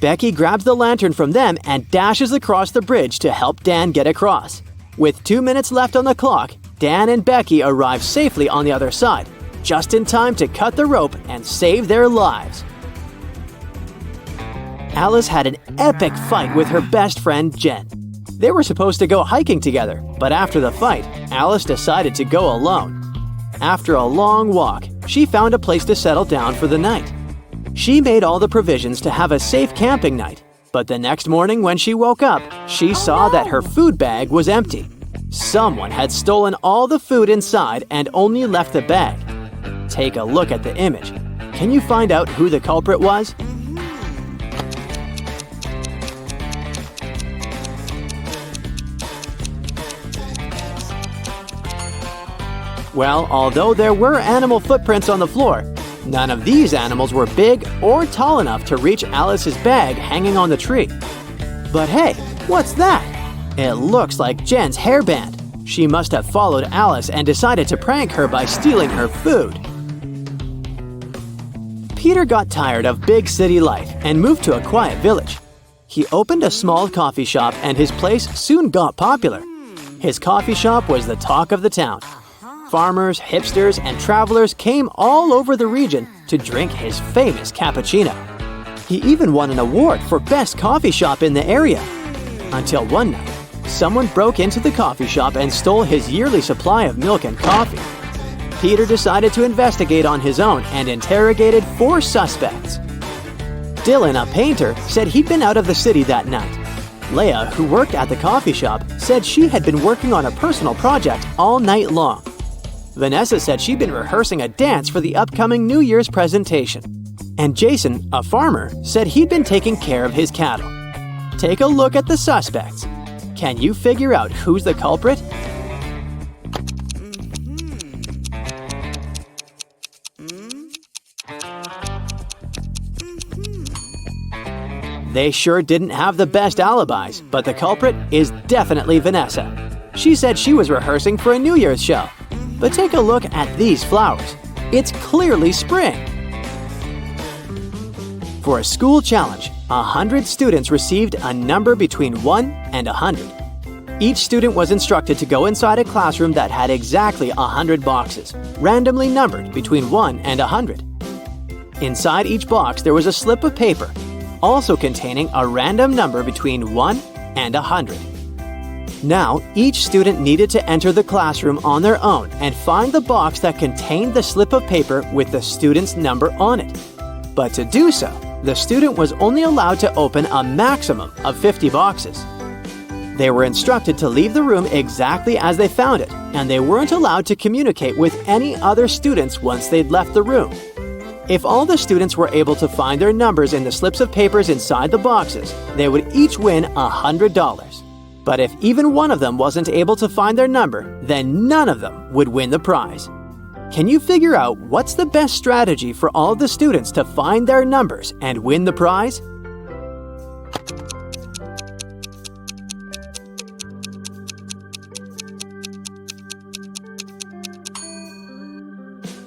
Becky grabs the lantern from them and dashes across the bridge to help Dan get across. With 2 minutes left on the clock, Dan and Becky arrive safely on the other side, just in time to cut the rope and save their lives. Alice had an epic fight with her best friend, Jen. They were supposed to go hiking together, but after the fight, Alice decided to go alone. After a long walk, she found a place to settle down for the night. She made all the provisions to have a safe camping night, but the next morning when she woke up, she saw that her food bag was empty. Someone had stolen all the food inside and only left the bag. Take a look at the image. Can you find out who the culprit was? Well, although there were animal footprints on the floor, none of these animals were big or tall enough to reach Alice's bag hanging on the tree. But hey, what's that? It looks like Jen's hairband. She must have followed Alice and decided to prank her by stealing her food. Peter got tired of big city life and moved to a quiet village. He opened a small coffee shop and his place soon got popular. His coffee shop was the talk of the town. Farmers, hipsters, and travelers came all over the region to drink his famous cappuccino. He even won an award for best coffee shop in the area. Until one night, someone broke into the coffee shop and stole his yearly supply of milk and coffee. Peter decided to investigate on his own and interrogated 4 suspects. Dylan, a painter, said he'd been out of the city that night. Leah, who worked at the coffee shop, said she had been working on a personal project all night long. Vanessa said she'd been rehearsing a dance for the upcoming New Year's presentation. And Jason, a farmer, said he'd been taking care of his cattle. Take a look at the suspects. Can you figure out who's the culprit? They sure didn't have the best alibis, but the culprit is definitely Vanessa. She said she was rehearsing for a New Year's show. But take a look at these flowers. It's clearly spring. For a school challenge, 100 students received a number between 1 and 100. Each student was instructed to go inside a classroom that had exactly 100 boxes, randomly numbered between 1 and 100. Inside each box there was a slip of paper, also containing a random number between 1 and 100. Now, each student needed to enter the classroom on their own and find the box that contained the slip of paper with the student's number on it. But to do so, the student was only allowed to open a maximum of 50 boxes. They were instructed to leave the room exactly as they found it, and they weren't allowed to communicate with any other students once they'd left the room. If all the students were able to find their numbers in the slips of papers inside the boxes, they would each win $100. But if even one of them wasn't able to find their number, then none of them would win the prize. Can you figure out what's the best strategy for all the students to find their numbers and win the prize?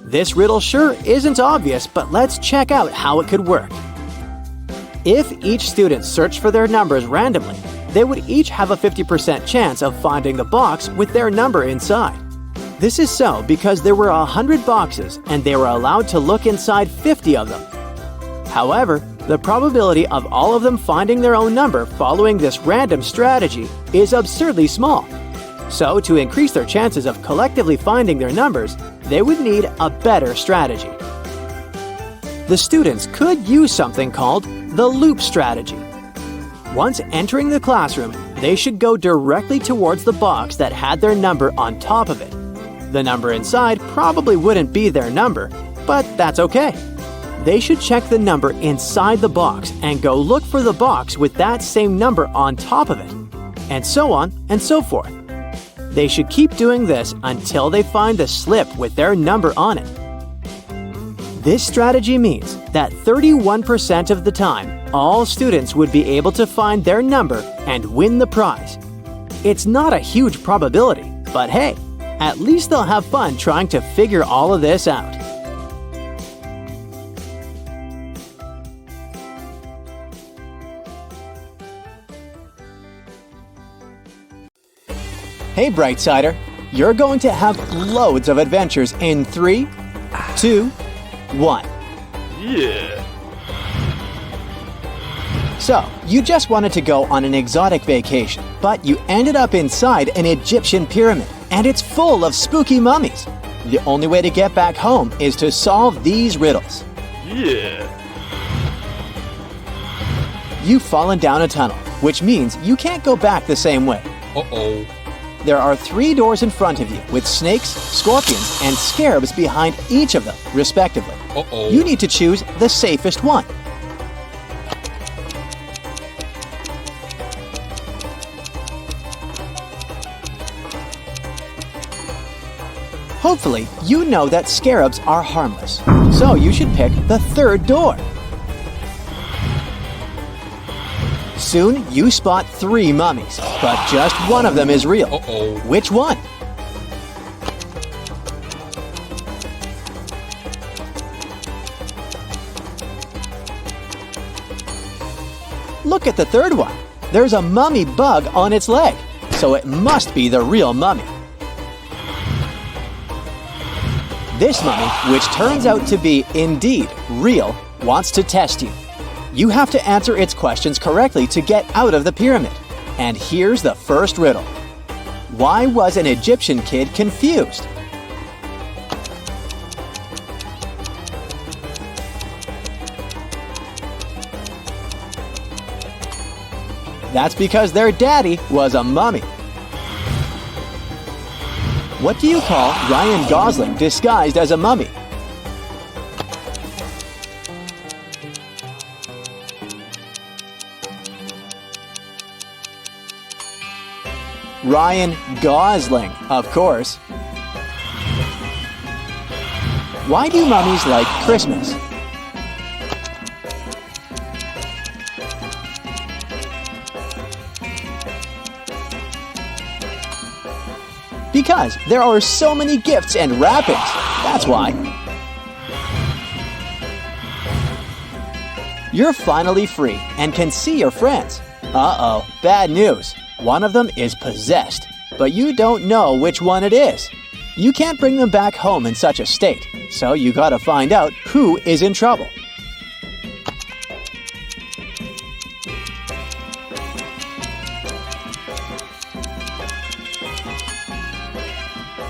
This riddle sure isn't obvious, but let's check out how it could work. If each student searched for their numbers randomly, they would each have a 50% chance of finding the box with their number inside. This is so because there were 100 boxes and they were allowed to look inside 50 of them. However, the probability of all of them finding their own number following this random strategy is absurdly small. So, to increase their chances of collectively finding their numbers, they would need a better strategy. The students could use something called the loop strategy. Once entering the classroom, they should go directly towards the box that had their number on top of it. The number inside probably wouldn't be their number, but that's okay. They should check the number inside the box and go look for the box with that same number on top of it, and so on and so forth. They should keep doing this until they find the slip with their number on it. This strategy means that 31% of the time, all students would be able to find their number and win the prize. It's not a huge probability, but hey, at least they'll have fun trying to figure all of this out. Hey, Brightsider, you're going to have loads of adventures in 3, 2, 1. Yeah. So, you just wanted to go on an exotic vacation, but you ended up inside an Egyptian pyramid, and it's full of spooky mummies. The only way to get back home is to solve these riddles. Yeah. You've fallen down a tunnel, which means you can't go back the same way. Uh-oh. There are 3 doors in front of you with snakes, scorpions, and scarabs behind each of them, respectively. Uh-oh. You need to choose the safest one. Hopefully, you know that scarabs are harmless, so you should pick the 3rd door. Soon, you spot 3 mummies, but just one of them is real. Uh-oh. Which one? look at the third one. There's a mummy bug on its leg, so it must be the real mummy. This mummy, which turns out to be indeed real, wants to test you. You have to answer its questions correctly to get out of the pyramid. And here's the first riddle. Why was an Egyptian kid confused? That's because their daddy was a mummy. What do you call Ryan Gosling disguised as a mummy? Ryan Gosling, of course. Why do mummies like Christmas? Because there are so many gifts and wrappings. That's why. You're finally free and can see your friends. Uh-oh, bad news. One of them is possessed, but you don't know which one it is. You can't bring them back home in such a state, so you gotta find out who is in trouble.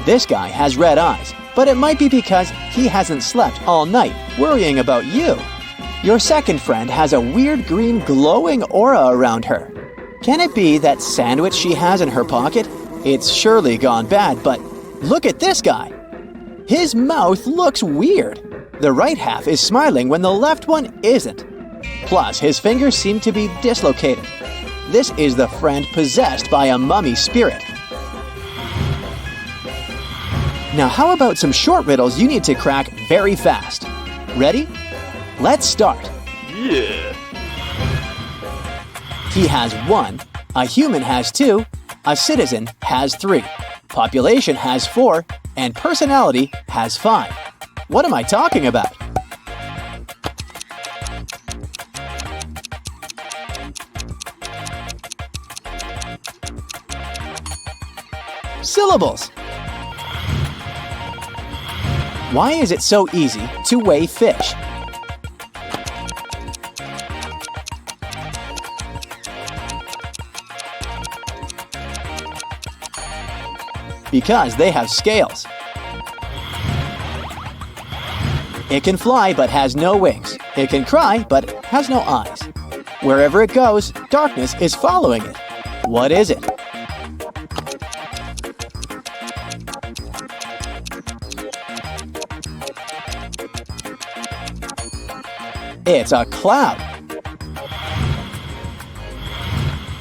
This guy has red eyes, but it might be because he hasn't slept all night worrying about you. Your second friend has a weird green glowing aura around her. Can it be that sandwich she has in her pocket? It's surely gone bad, but look at this guy. His mouth looks weird. The right half is smiling when the left one isn't. Plus, his fingers seem to be dislocated. This is the friend possessed by a mummy spirit. Now how about some short riddles you need to crack very fast? Ready? Let's start. Yeah. He has 1, a human has 2, a citizen has 3, population has 4, and personality has 5. What am I talking about? Syllables. Why is it so easy to weigh fish? Because they have scales. It can fly but has no wings. It can cry but has no eyes. Wherever it goes, darkness is following it. What is it? It's a cloud.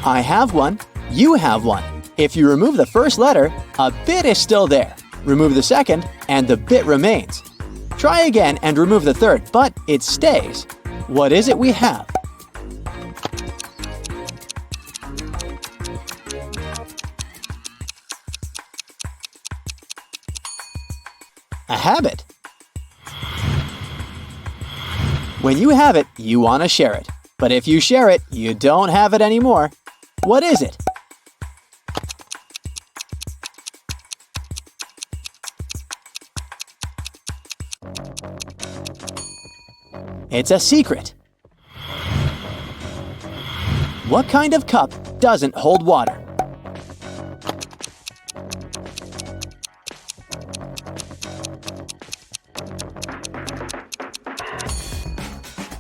I have one, you have one. If you remove the first letter, a bit is still there. Remove the second, and the bit remains. Try again and remove the third, but it stays. What is it we have? A habit. When you have it, you want to share it. But if you share it, you don't have it anymore. What is it? It's a secret. What kind of cup doesn't hold water?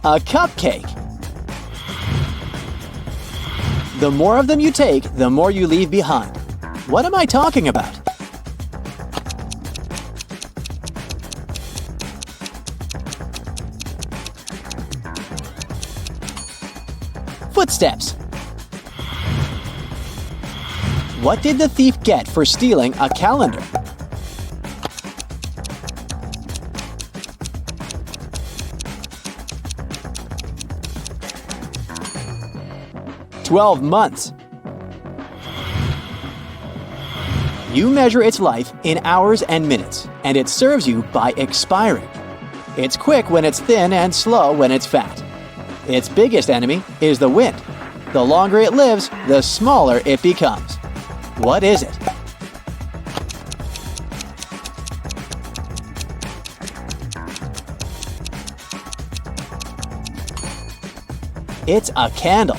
A cupcake. The more of them you take, the more you leave behind. What am I talking about? Footsteps. What did the thief get for stealing a calendar? "12 months. You measure its life in hours and minutes, and it serves you by expiring. It's quick when it's thin and slow when it's fat. Its biggest enemy is the wind. The longer it lives, the smaller it becomes. What is it? It's a candle.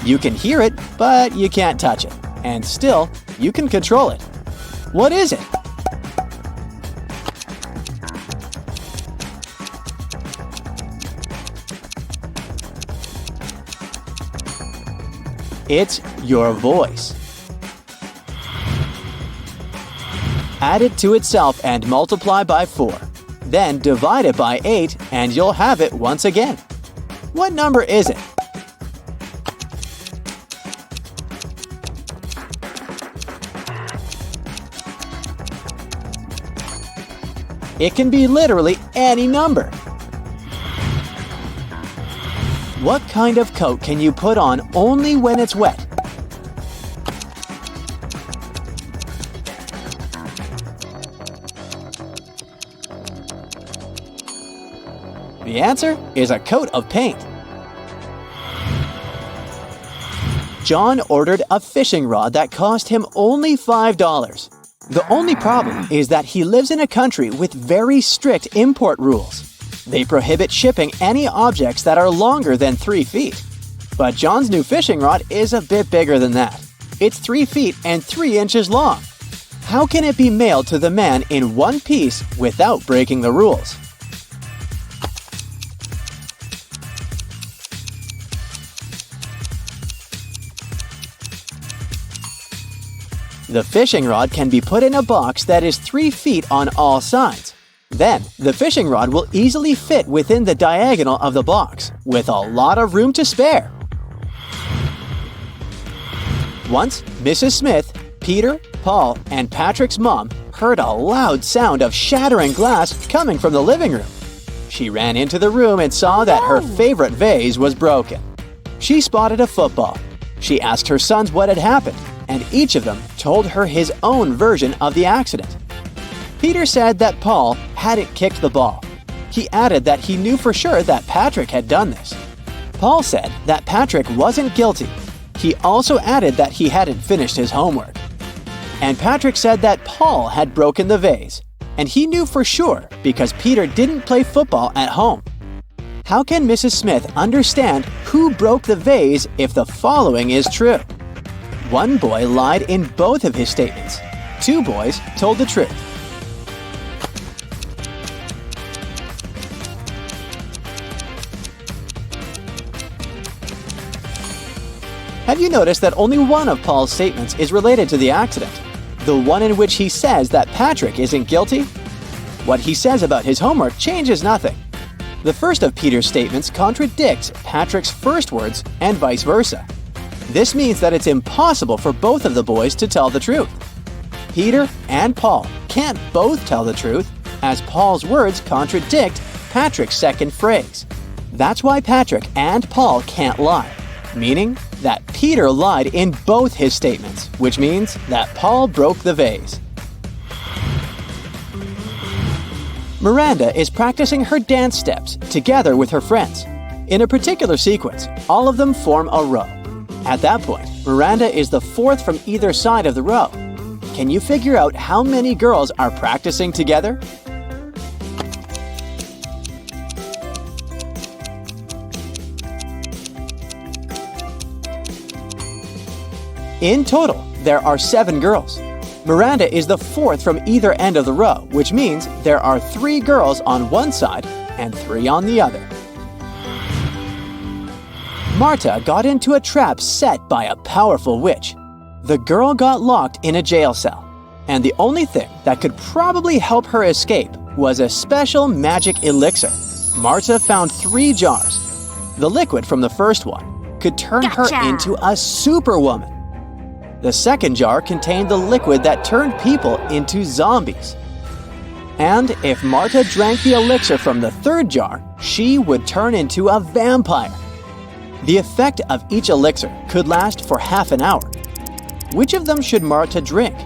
You can hear it, but you can't touch it. And still, you can control it. What is it? It's your voice. Add it to itself and multiply by 4. Then divide it by 8 and you'll have it once again. What number is it? It can be literally any number. What kind of coat can you put on only when it's wet? The answer is a coat of paint. John ordered a fishing rod that cost him only $5. The only problem is that he lives in a country with very strict import rules. They prohibit shipping any objects that are longer than 3 feet. But John's new fishing rod is a bit bigger than that. It's 3 feet and 3 inches long. How can it be mailed to the man in one piece without breaking the rules? The fishing rod can be put in a box that is 3 feet on all sides. Then, the fishing rod will easily fit within the diagonal of the box, with a lot of room to spare. Once, Mrs. Smith, Peter, Paul, and Patrick's mom heard a loud sound of shattering glass coming from the living room. She ran into the room and saw that her favorite vase was broken. She spotted a football. She asked her sons what had happened, and each of them told her his own version of the accident. Peter said that Paul hadn't kicked the ball. He added that he knew for sure that Patrick had done this. Paul said that Patrick wasn't guilty. He also added that he hadn't finished his homework. And Patrick said that Paul had broken the vase, and he knew for sure because Peter didn't play football at home. How can Mrs. Smith understand who broke the vase if the following is true? One boy lied in both of his statements. 2 boys told the truth. Have you noticed that only one of Paul's statements is related to the accident? The one in which he says that Patrick isn't guilty? What he says about his homework changes nothing. The first of Peter's statements contradicts Patrick's first words and vice versa. This means that it's impossible for both of the boys to tell the truth. Peter and Paul can't both tell the truth, as Paul's words contradict Patrick's second phrase. That's why Patrick and Paul can't lie, meaning that Peter lied in both his statements, which means that Paul broke the vase. Miranda is practicing her dance steps together with her friends. In a particular sequence, all of them form a row. At that point, Miranda is the 4th from either side of the row. Can you figure out how many girls are practicing together? In total, there are 7 girls. Miranda is the 4th from either end of the row, which means there are 3 girls on one side and 3 on the other. Marta got into a trap set by a powerful witch. The girl got locked in a jail cell, and the only thing that could probably help her escape was a special magic elixir. Marta found 3 jars. The liquid from the first one could turn her into a superwoman. The second jar contained the liquid that turned people into zombies. And if Marta drank the elixir from the third jar, she would turn into a vampire. The effect of each elixir could last for half an hour. Which of them should Marta drink?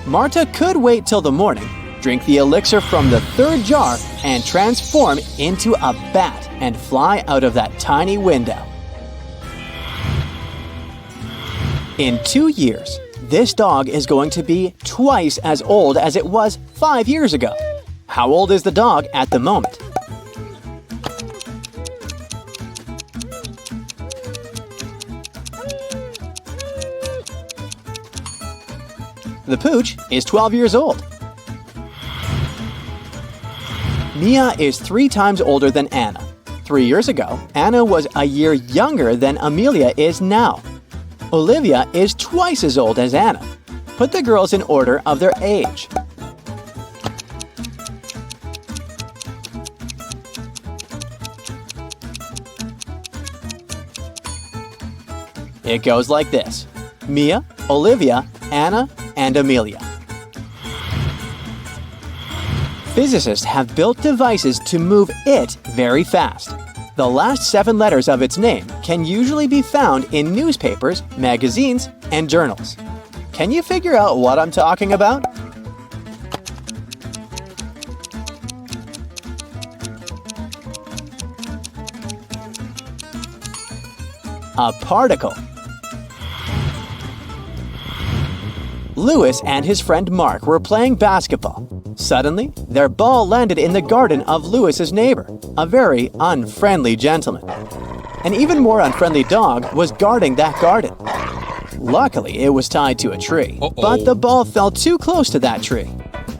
Marta could wait till the morning, drink the elixir from the third jar, and transform into a bat and fly out of that tiny window. In 2 years, this dog is going to be twice as old as it was 5 years ago. How old is the dog at the moment? The pooch is 12 years old. Mia is 3 times older than Anna. 3 years ago, Anna was a year younger than Amelia is now. Olivia is twice as old as Anna. Put the girls in order of their age. It goes like this: Mia, Olivia, Anna, and Amelia. Physicists have built devices to move it very fast. The last 7 letters of its name can usually be found in newspapers, magazines, and journals. Can you figure out what I'm talking about? A particle. Lewis and his friend Mark were playing basketball. Suddenly, their ball landed in the garden of Lewis's neighbor, a very unfriendly gentleman. An even more unfriendly dog was guarding that garden. Luckily, it was tied to a tree, but the ball fell too close to that tree.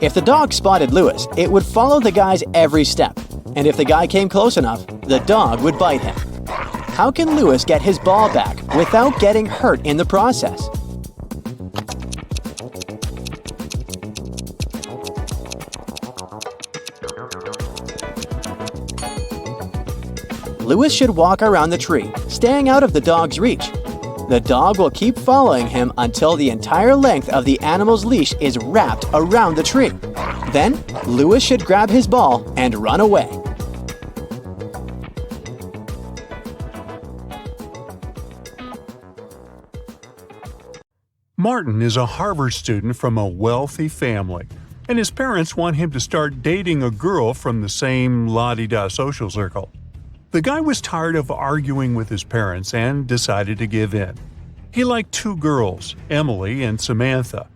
If the dog spotted Lewis, it would follow the guy's every step, and if the guy came close enough, the dog would bite him. How can Lewis get his ball back without getting hurt in the process? Lewis should walk around the tree, staying out of the dog's reach. The dog will keep following him until the entire length of the animal's leash is wrapped around the tree. Then, Lewis should grab his ball and run away. Martin is a Harvard student from a wealthy family, and his parents want him to start dating a girl from the same la-di-da social circle. The guy was tired of arguing with his parents and decided to give in. He liked 2 girls, Emily and Samantha.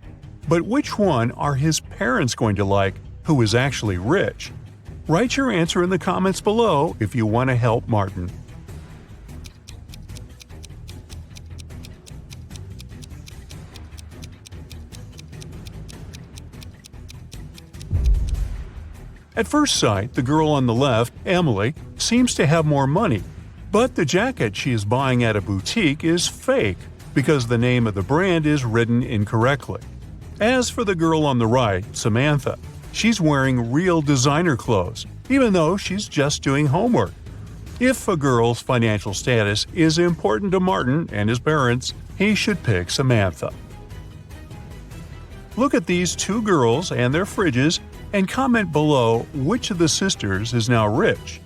But which one are his parents going to like, who is actually rich? Write your answer in the comments below if you want to help Martin. At first sight, the girl on the left, Emily, seems to have more money, but the jacket she is buying at a boutique is fake because the name of the brand is written incorrectly. As for the girl on the right, Samantha, she's wearing real designer clothes, even though she's just doing homework. If a girl's financial status is important to Martin and his parents, he should pick Samantha. Look at these 2 girls and their fridges and comment below which of the sisters is now rich.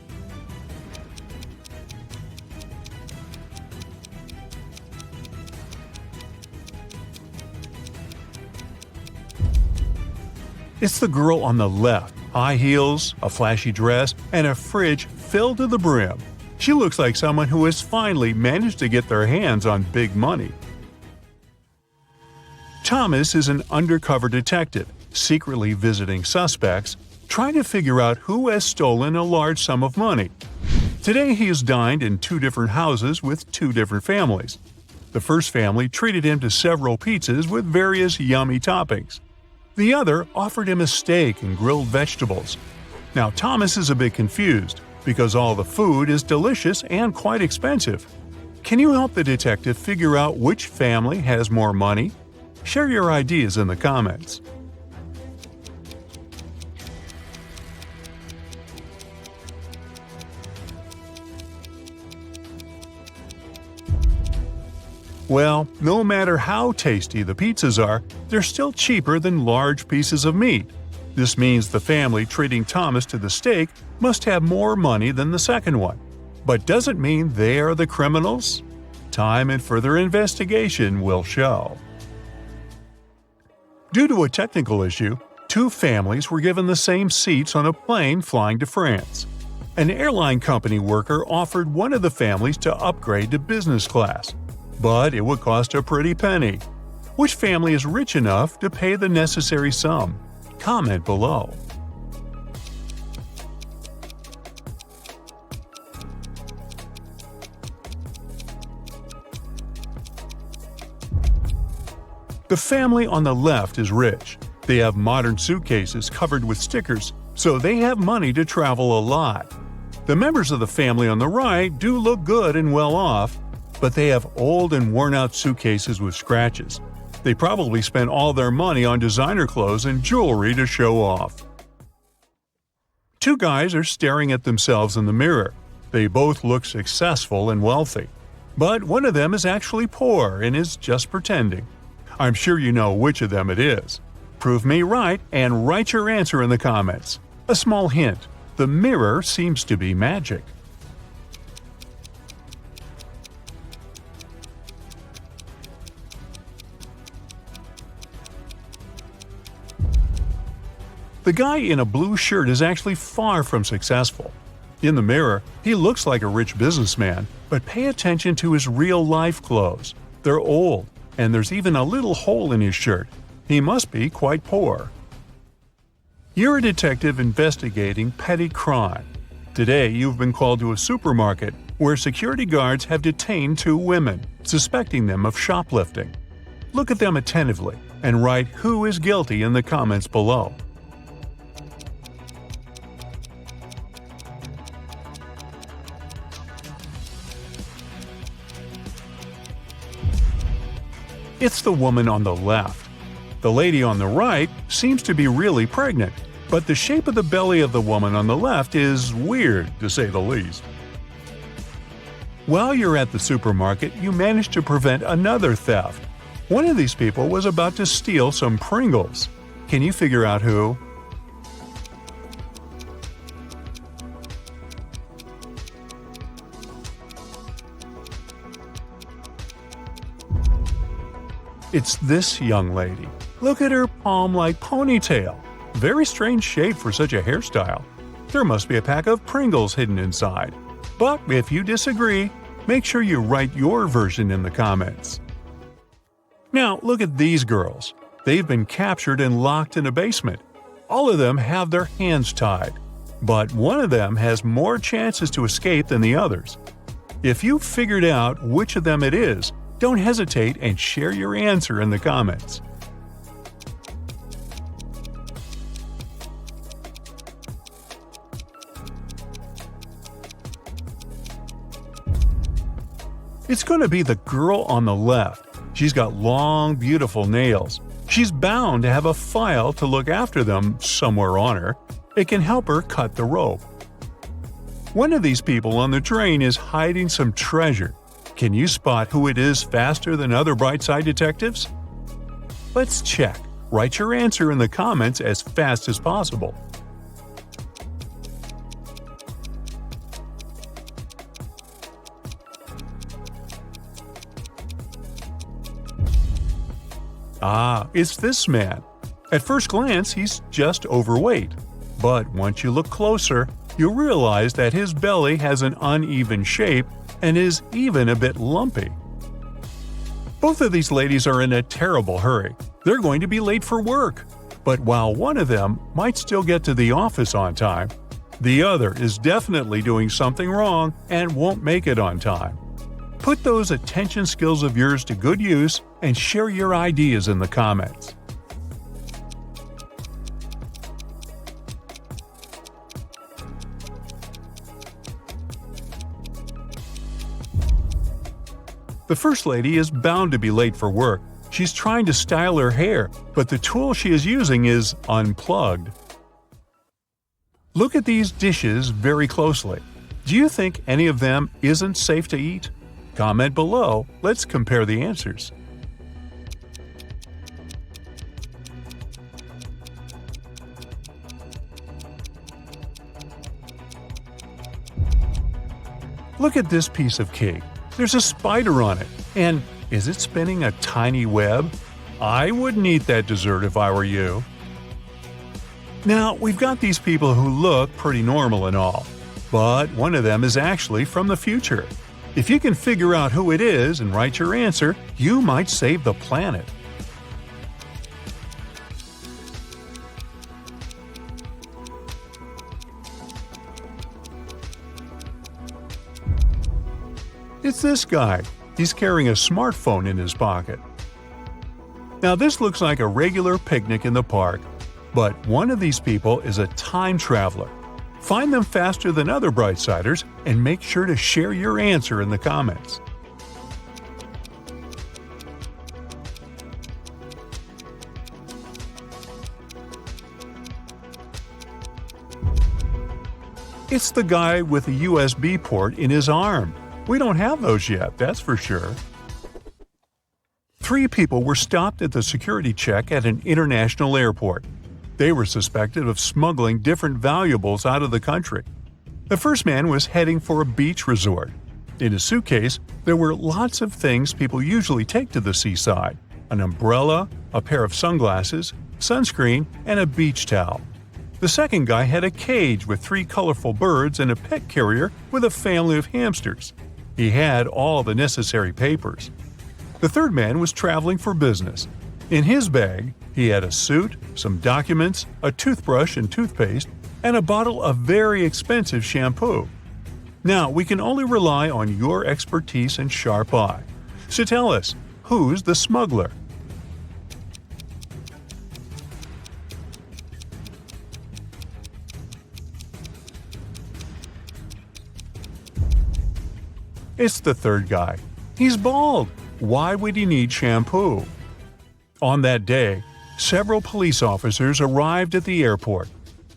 It's the girl on the left, high heels, a flashy dress, and a fridge filled to the brim. She looks like someone who has finally managed to get their hands on big money. Thomas is an undercover detective, secretly visiting suspects, trying to figure out who has stolen a large sum of money. Today he has dined in 2 different houses with 2 different families. The first family treated him to several pizzas with various yummy toppings. The other offered him a steak and grilled vegetables. Now Thomas is a bit confused, because all the food is delicious and quite expensive. Can you help the detective figure out which family has more money? Share your ideas in the comments. Well, no matter how tasty the pizzas are, they're still cheaper than large pieces of meat. This means the family treating Thomas to the steak must have more money than the second one. But does it mean they are the criminals? Time and further investigation will show. Due to a technical issue, two families were given the same seats on a plane flying to France. An airline company worker offered one of the families to upgrade to business class, but it would cost a pretty penny. Which family is rich enough to pay the necessary sum? Comment below. The family on the left is rich. They have modern suitcases covered with stickers, so they have money to travel a lot. The members of the family on the right do look good and well off, but they have old and worn-out suitcases with scratches. They probably spent all their money on designer clothes and jewelry to show off. Two guys are staring at themselves in the mirror. They both look successful and wealthy. But one of them is actually poor and is just pretending. I'm sure you know which of them it is. Prove me right and write your answer in the comments. A small hint: the mirror seems to be magic. The guy in a blue shirt is actually far from successful. In the mirror, he looks like a rich businessman, but pay attention to his real-life clothes. They're old, and there's even a little hole in his shirt. He must be quite poor. You're a detective investigating petty crime. Today, you've been called to a supermarket where security guards have detained two women, suspecting them of shoplifting. Look at them attentively and write who is guilty in the comments below. It's the woman on the left. The lady on the right seems to be really pregnant, but the shape of the belly of the woman on the left is weird, to say the least. While you're at the supermarket, you manage to prevent another theft. One of these people was about to steal some Pringles. Can you figure out who? It's this young lady. Look at her palm-like ponytail. Very strange shape for such a hairstyle. There must be a pack of Pringles hidden inside. But if you disagree, make sure you write your version in the comments. Now look at these girls. They've been captured and locked in a basement. All of them have their hands tied. But one of them has more chances to escape than the others. If you've figured out which of them it is, don't hesitate and share your answer in the comments. It's going to be the girl on the left. She's got long, beautiful nails. She's bound to have a file to look after them somewhere on her. It can help her cut the rope. One of these people on the train is hiding some treasure. Can you spot who it is faster than other Brightside detectives? Let's check. Write your answer in the comments as fast as possible. It's this man. At first glance, he's just overweight. But once you look closer, you'll realize that his belly has an uneven shape and is even a bit lumpy. Both of these ladies are in a terrible hurry. They're going to be late for work. But while one of them might still get to the office on time, the other is definitely doing something wrong and won't make it on time. Put those attention skills of yours to good use and share your ideas in the comments. The first lady is bound to be late for work. She's trying to style her hair, but the tool she is using is unplugged. Look at these dishes very closely. Do you think any of them isn't safe to eat? Comment below. Let's compare the answers. Look at this piece of cake. There's a spider on it. And is it spinning a tiny web? I wouldn't eat that dessert if I were you. Now, we've got these people who look pretty normal and all, but one of them is actually from the future. If you can figure out who it is and write your answer, you might save the planet. It's this guy. He's carrying a smartphone in his pocket. Now, this looks like a regular picnic in the park, but one of these people is a time traveler. Find them faster than other Brightsiders and make sure to share your answer in the comments. It's the guy with a USB port in his arm. We don't have those yet, that's for sure. 3 people were stopped at the security check at an international airport. They were suspected of smuggling different valuables out of the country. The first man was heading for a beach resort. In his suitcase, there were lots of things people usually take to the seaside: an umbrella, a pair of sunglasses, sunscreen, and a beach towel. The second guy had a cage with 3 colorful birds and a pet carrier with a family of hamsters. He had all the necessary papers. The third man was traveling for business. In his bag, he had a suit, some documents, a toothbrush and toothpaste, and a bottle of very expensive shampoo. Now, we can only rely on your expertise and sharp eye. So tell us, who's the smuggler? It's the third guy. He's bald. Why would he need shampoo? On that day, several police officers arrived at the airport.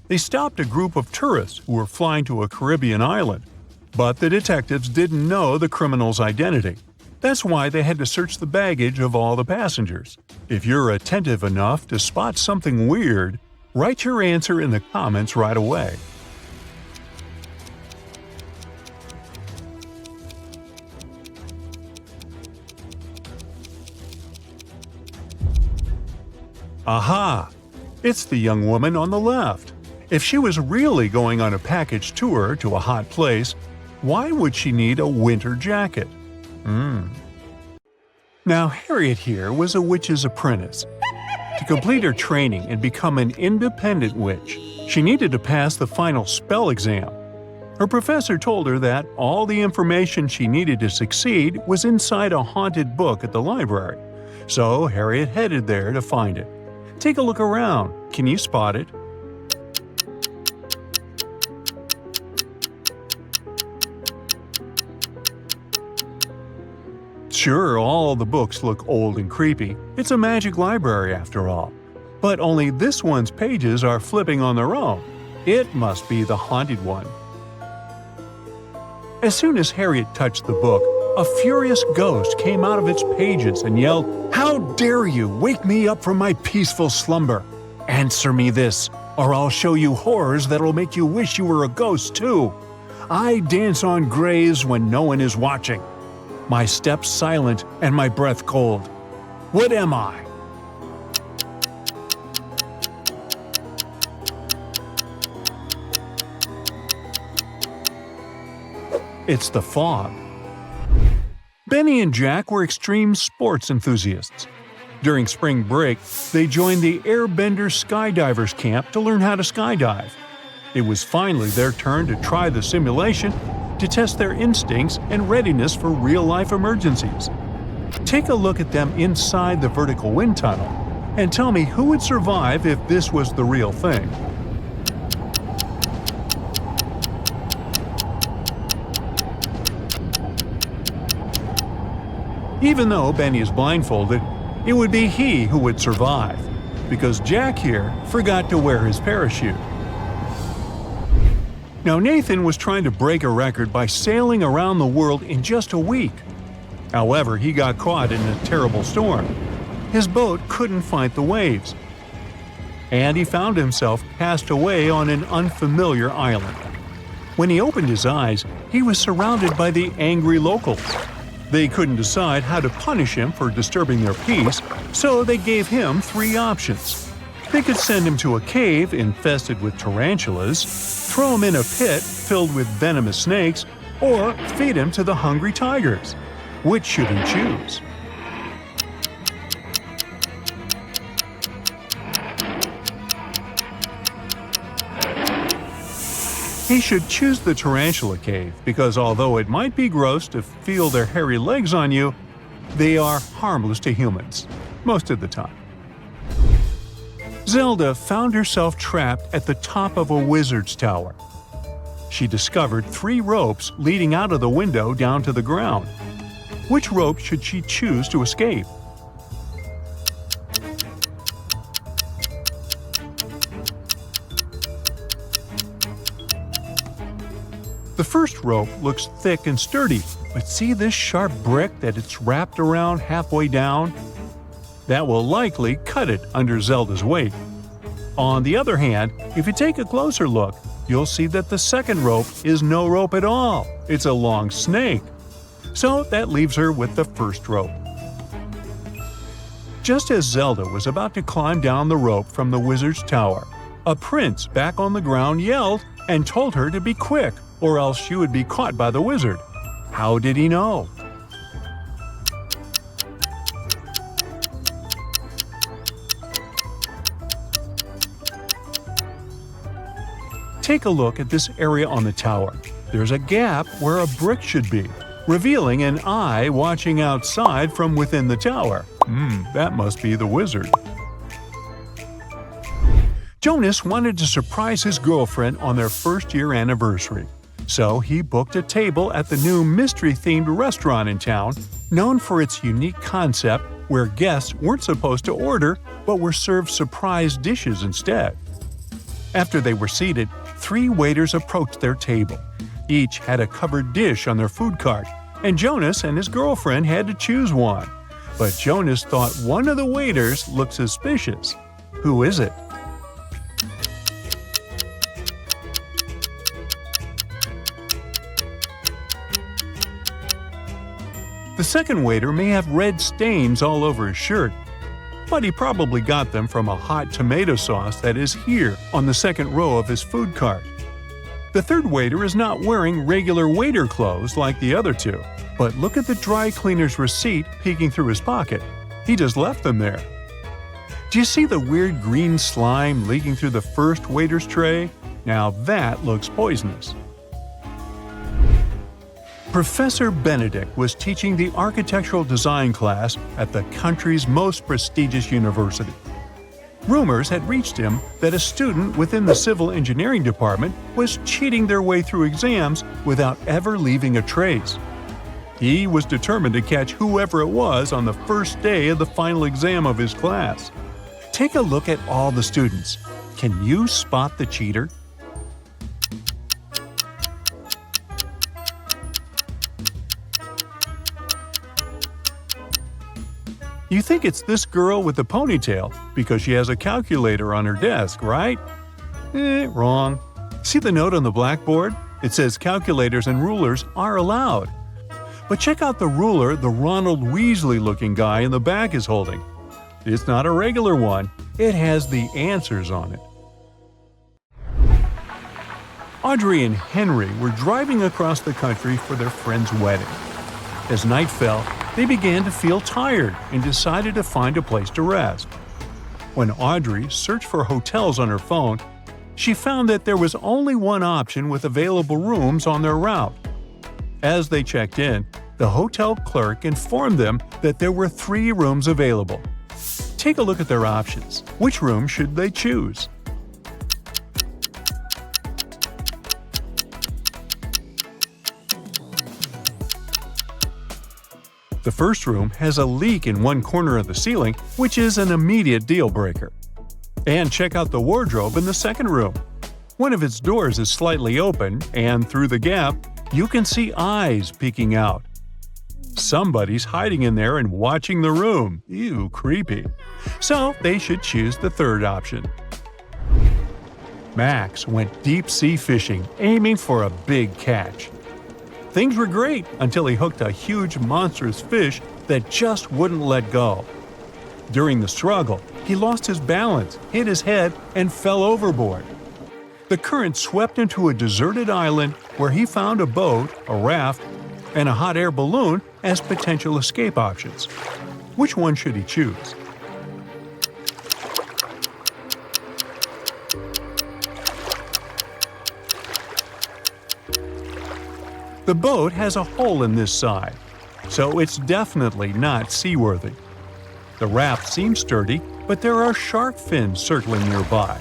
They stopped a group of tourists who were flying to a Caribbean island. But the detectives didn't know the criminal's identity. That's why they had to search the baggage of all the passengers. If you're attentive enough to spot something weird, write your answer in the comments right away. Aha! It's the young woman on the left. If she was really going on a package tour to a hot place, why would she need a winter jacket? Now, Harriet here was a witch's apprentice. To complete her training and become an independent witch, she needed to pass the final spell exam. Her professor told her that all the information she needed to succeed was inside a haunted book at the library. So Harriet headed there to find it. Take a look around. Can you spot it? Sure, all the books look old and creepy. It's a magic library after all. But only this one's pages are flipping on their own. It must be the haunted one. As soon as Harriet touched the book, a furious ghost came out of its pages and yelled, "How dare you wake me up from my peaceful slumber? Answer me this, or I'll show you horrors that'll make you wish you were a ghost too. I dance on graves when no one is watching. My steps silent and my breath cold. What am I?" It's the fog. Benny and Jack were extreme sports enthusiasts. During spring break, they joined the Airbender Skydivers camp to learn how to skydive. It was finally their turn to try the simulation to test their instincts and readiness for real-life emergencies. Take a look at them inside the vertical wind tunnel and tell me who would survive if this was the real thing. Even though Benny is blindfolded, it would be he who would survive, because Jack here forgot to wear his parachute. Now Nathan was trying to break a record by sailing around the world in just a week. However, he got caught in a terrible storm. His boat couldn't fight the waves, and he found himself cast away on an unfamiliar island. When he opened his eyes, he was surrounded by the angry locals. They couldn't decide how to punish him for disturbing their peace, so they gave him 3 options. They could send him to a cave infested with tarantulas, throw him in a pit filled with venomous snakes, or feed him to the hungry tigers. Which should he choose? He should choose the tarantula cave because although it might be gross to feel their hairy legs on you, they are harmless to humans, most of the time. Zelda found herself trapped at the top of a wizard's tower. She discovered 3 ropes leading out of the window down to the ground. Which rope should she choose to escape? The first rope looks thick and sturdy, but see this sharp brick that it's wrapped around halfway down? That will likely cut it under Zelda's weight. On the other hand, if you take a closer look, you'll see that the second rope is no rope at all. It's a long snake. So that leaves her with the first rope. Just as Zelda was about to climb down the rope from the wizard's tower, a prince back on the ground yelled and told her to be quick, or else she would be caught by the wizard. How did he know? Take a look at this area on the tower. There's a gap where a brick should be, revealing an eye watching outside from within the tower. That must be the wizard. Jonas wanted to surprise his girlfriend on their first-year anniversary. So he booked a table at the new mystery-themed restaurant in town, known for its unique concept where guests weren't supposed to order but were served surprise dishes instead. After they were seated, 3 waiters approached their table. Each had a covered dish on their food cart, and Jonas and his girlfriend had to choose one. But Jonas thought one of the waiters looked suspicious. Who is it? The second waiter may have red stains all over his shirt, but he probably got them from a hot tomato sauce that is here on the second row of his food cart. The third waiter is not wearing regular waiter clothes like the other 2, but look at the dry cleaner's receipt peeking through his pocket. He just left them there. Do you see the weird green slime leaking through the first waiter's tray? Now that looks poisonous. Professor Benedict was teaching the architectural design class at the country's most prestigious university. Rumors had reached him that a student within the civil engineering department was cheating their way through exams without ever leaving a trace. He was determined to catch whoever it was on the first day of the final exam of his class. Take a look at all the students. Can you spot the cheater? You think it's this girl with the ponytail because she has a calculator on her desk, right? Wrong. See the note on the blackboard? It says calculators and rulers are allowed. But check out the ruler the Ronald Weasley-looking guy in the back is holding. It's not a regular one. It has the answers on it. Audrey and Henry were driving across the country for their friend's wedding. As night fell, they began to feel tired and decided to find a place to rest. When Audrey searched for hotels on her phone, she found that there was only one option with available rooms on their route. As they checked in, the hotel clerk informed them that there were 3 rooms available. Take a look at their options. Which room should they choose? The first room has a leak in one corner of the ceiling, which is an immediate deal breaker. And check out the wardrobe in the second room. One of its doors is slightly open, and through the gap, you can see eyes peeking out. Somebody's hiding in there and watching the room. Ew, creepy. So they should choose the third option. Max went deep-sea fishing, aiming for a big catch. Things were great until he hooked a huge monstrous fish that just wouldn't let go. During the struggle, he lost his balance, hit his head, and fell overboard. The current swept him to a deserted island where he found a boat, a raft, and a hot air balloon as potential escape options. Which one should he choose? The boat has a hole in this side, so it's definitely not seaworthy. The raft seems sturdy, but there are shark fins circling nearby.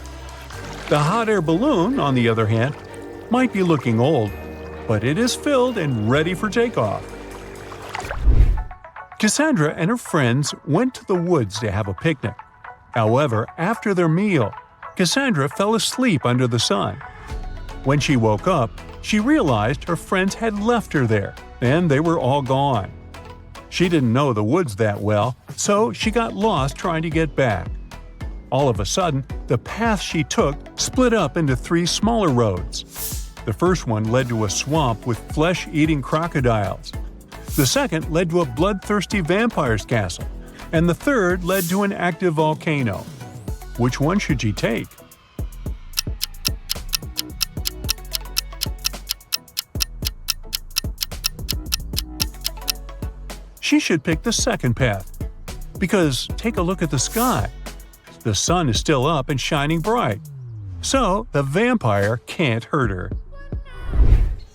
The hot air balloon, on the other hand, might be looking old, but it is filled and ready for takeoff. Cassandra and her friends went to the woods to have a picnic. However, after their meal, Cassandra fell asleep under the sun. When she woke up, she realized her friends had left her there, and they were all gone. She didn't know the woods that well, so she got lost trying to get back. All of a sudden, the path she took split up into 3 smaller roads. The first one led to a swamp with flesh-eating crocodiles. The second led to a bloodthirsty vampire's castle, and the third led to an active volcano. Which one should she take? She should pick the second path. Because take a look at the sky. The sun is still up and shining bright. So the vampire can't hurt her.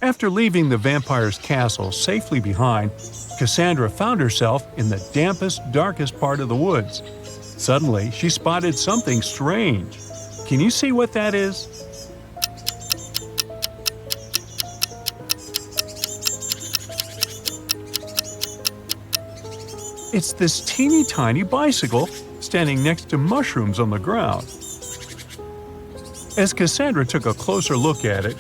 After leaving the vampire's castle safely behind, Cassandra found herself in the dampest, darkest part of the woods. Suddenly, she spotted something strange. Can you see what that is? It's this teeny tiny bicycle standing next to mushrooms on the ground. As Cassandra took a closer look at it,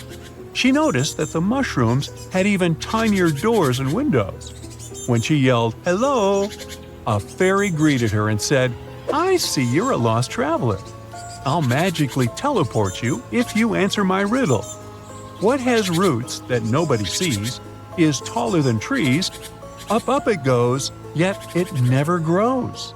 she noticed that the mushrooms had even tinier doors and windows. When she yelled, "Hello!" a fairy greeted her and said, "I see you're a lost traveler. I'll magically teleport you if you answer my riddle. What has roots that nobody sees, is taller than trees, up it goes, yet it never grows?"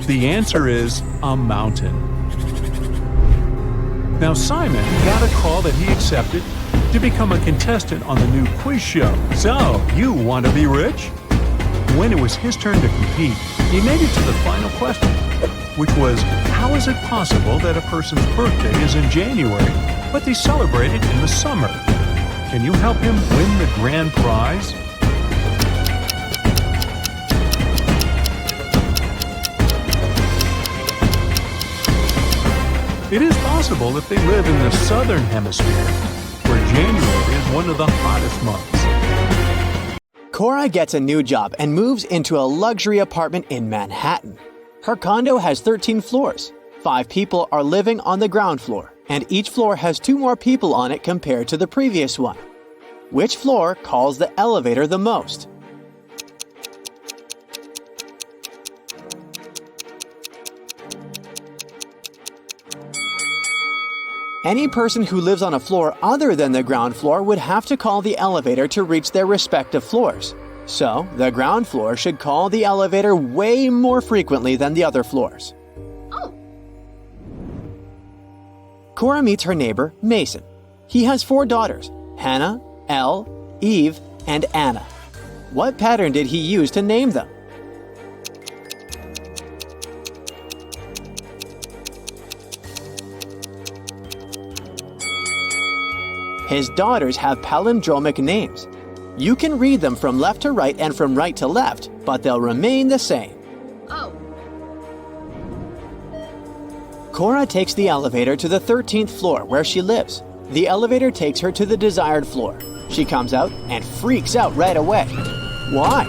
The answer is a mountain. Now Simon got a call that he accepted to become a contestant on the new quiz show. So, you want to be rich? When it was his turn to compete, he made it to the final question, which was, how is it possible that a person's birthday is in January, but they celebrate it in the summer? Can you help him win the grand prize? It is possible if they live in the southern hemisphere, where January is one of the hottest months. Cora gets a new job and moves into a luxury apartment in Manhattan. Her condo has 13 floors. 5 people are living on the ground floor, and each floor has 2 more people on it compared to the previous one. Which floor calls the elevator the most? Any person who lives on a floor other than the ground floor would have to call the elevator to reach their respective floors. So, the ground floor should call the elevator way more frequently than the other floors. Oh. Cora meets her neighbor, Mason. He has 4 daughters, Hannah, Elle, Eve, and Anna. What pattern did he use to name them? His daughters have palindromic names. You can read them from left to right and from right to left, but they'll remain the same. Oh. Cora takes the elevator to the 13th floor where she lives. The elevator takes her to the desired floor. She comes out and freaks out right away. Why?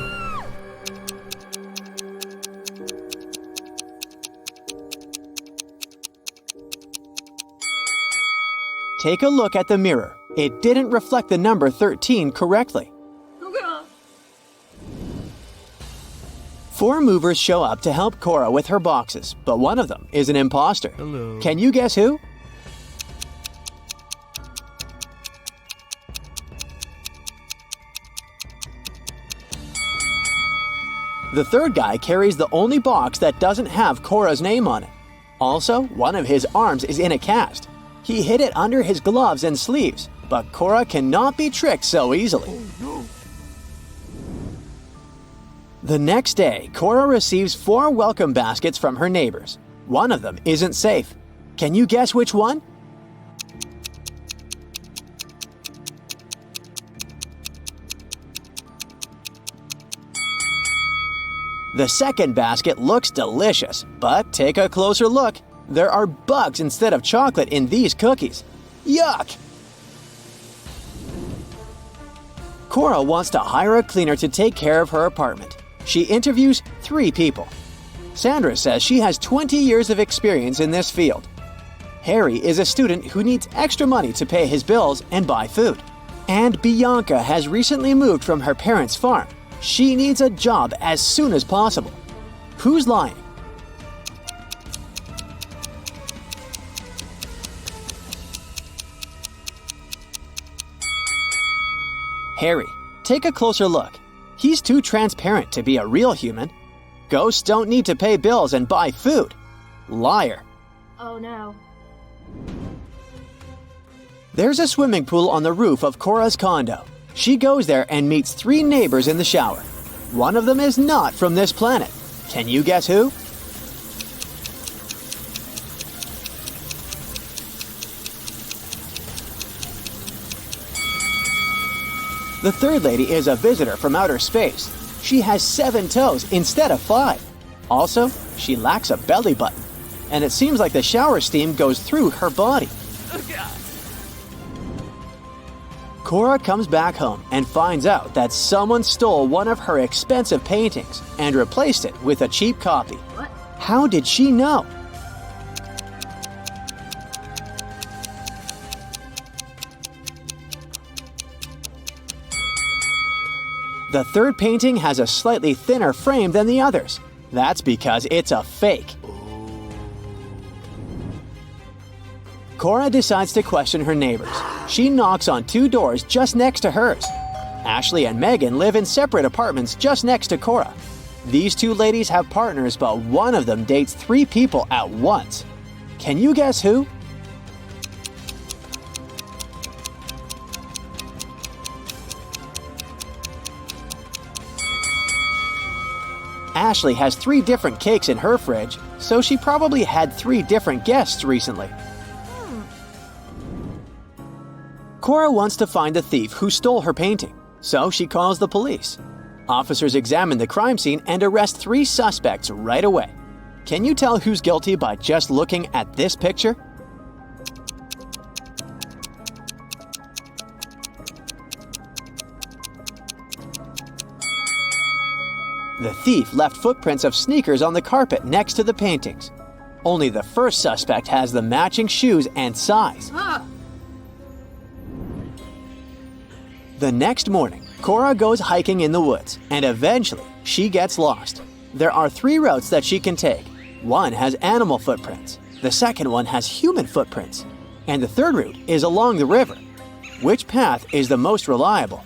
Take a look at the mirror. It didn't reflect the number 13 correctly. 4 movers show up to help Cora with her boxes, but one of them is an imposter. Hello. Can you guess who? The third guy carries the only box that doesn't have Cora's name on it. Also, one of his arms is in a cast. He hid it under his gloves and sleeves, but Cora cannot be tricked so easily. The next day, Cora receives 4 welcome baskets from her neighbors. One of them isn't safe. Can you guess which one? The second basket looks delicious, but take a closer look. There are bugs instead of chocolate in these cookies. Yuck! Cora wants to hire a cleaner to take care of her apartment. She interviews 3 people. Sandra says she has 20 years of experience in this field. Harry is a student who needs extra money to pay his bills and buy food. And Bianca has recently moved from her parents' farm. She needs a job as soon as possible. Who's lying? Harry. Take a closer look. He's too transparent to be a real human. Ghosts don't need to pay bills and buy food. Liar. Oh no. There's a swimming pool on the roof of Cora's condo. She goes there and meets 3 neighbors in the shower. One of them is not from this planet. Can you guess who? The third lady is a visitor from outer space. She has 7 toes instead of 5. Also, she lacks a belly button, and it seems like the shower steam goes through her body. Cora comes back home and finds out that someone stole one of her expensive paintings and replaced it with a cheap copy. What? How did she know? The third painting has a slightly thinner frame than the others. That's because it's a fake. Cora decides to question her neighbors. She knocks on 2 doors just next to hers. Ashley and Megan live in separate apartments just next to Cora. These 2 ladies have partners, but one of them dates 3 people at once. Can you guess who? Ashley has 3 different cakes in her fridge, so she probably had 3 different guests recently. Cora wants to find the thief who stole her painting, so she calls the police. Officers examine the crime scene and arrest 3 suspects right away. Can you tell who's guilty by just looking at this picture? The thief left footprints of sneakers on the carpet next to the paintings. Only the first suspect has the matching shoes and size. The next morning, Cora goes hiking in the woods, and eventually she gets lost. There are 3 routes that she can take. One has animal footprints, the second one has human footprints, and the third route is along the river. Which path is the most reliable?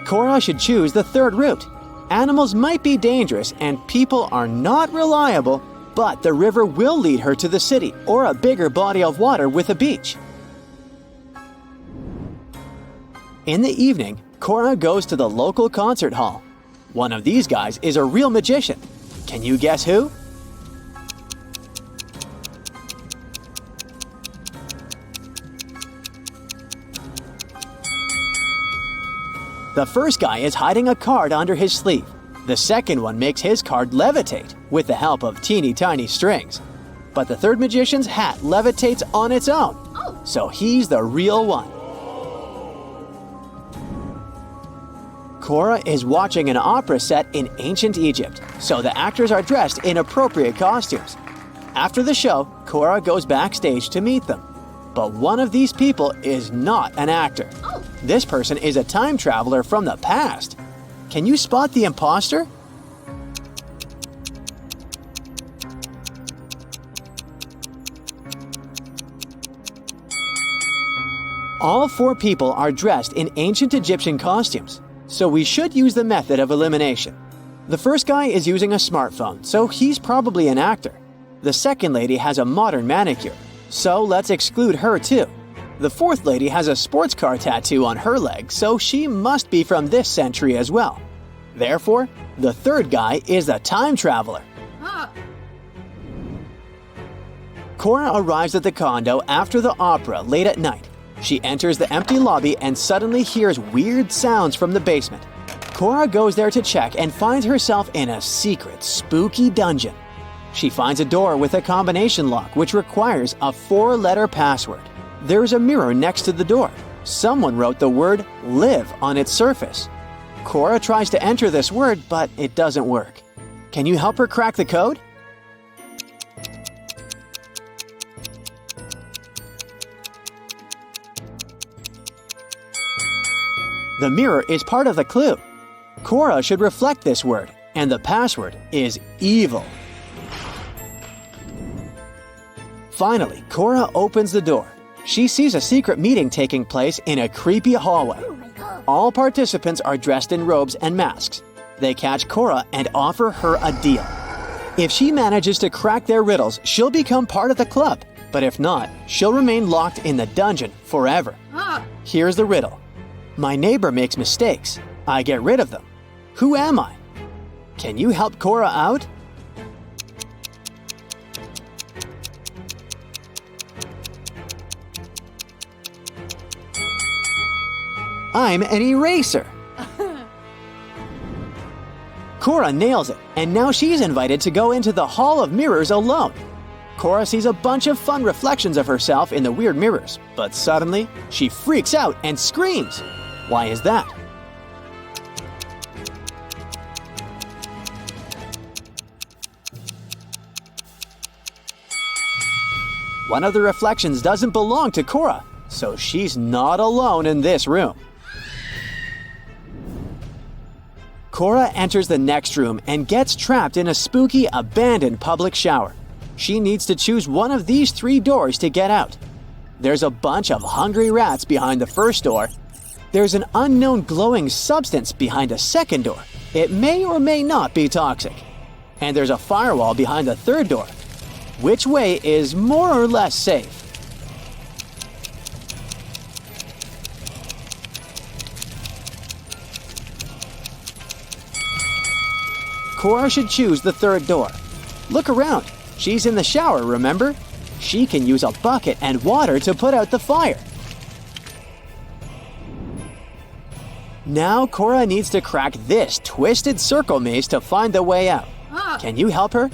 Cora should choose the third route. Animals might be dangerous and people are not reliable, but the river will lead her to the city or a bigger body of water with a beach. In the evening, Cora goes to the local concert hall. One of these guys is a real magician. Can you guess who? The first guy is hiding a card under his sleeve. The second one makes his card levitate with the help of teeny tiny strings. But the third magician's hat levitates on its own. So he's the real one. Cora is watching an opera set in ancient Egypt, so the actors are dressed in appropriate costumes. After the show, Cora goes backstage to meet them. But one of these people is not an actor. This person is a time traveler from the past. Can you spot the imposter? All 4 people are dressed in ancient Egyptian costumes, so we should use the method of elimination. The first guy is using a smartphone, so he's probably an actor. The second lady has a modern manicure, so let's exclude her too. The fourth lady has a sports car tattoo on her leg, so she must be from this century as well. Therefore, the third guy is the time traveler. Cora arrives at the condo after the opera late at night. She enters the empty lobby and suddenly hears weird sounds from the basement. Cora goes there to check and finds herself in a secret, spooky dungeon. She finds a door with a combination lock which requires a 4-letter password. There's a mirror next to the door. Someone wrote the word "live" on its surface. Cora tries to enter this word, but it doesn't work. Can you help her crack the code? The mirror is part of the clue. Cora should reflect this word, and the password is evil. Finally, Cora opens the door. She sees a secret meeting taking place in a creepy hallway. All participants are dressed in robes and masks. They catch Cora and offer her a deal. If she manages to crack their riddles, she'll become part of the club. But if not, she'll remain locked in the dungeon forever. Here's the riddle. My neighbor makes mistakes. I get rid of them. Who am I? Can you help Cora out? I'm an eraser. Cora nails it, and now she's invited to go into the Hall of Mirrors alone. Cora sees a bunch of fun reflections of herself in the weird mirrors, but suddenly she freaks out and screams. Why is that? One of the reflections doesn't belong to Cora, so she's not alone in this room. Cora enters the next room and gets trapped in a spooky, abandoned public shower. She needs to choose one of these 3 doors to get out. There's a bunch of hungry rats behind the first door. There's an unknown glowing substance behind a second door. It may or may not be toxic. And there's a firewall behind the third door. Which way is more or less safe? Cora should choose the third door. Look around. She's in the shower, remember? She can use a bucket and water to put out the fire. Now Cora needs to crack this twisted circle maze to find the way out. Can you help her?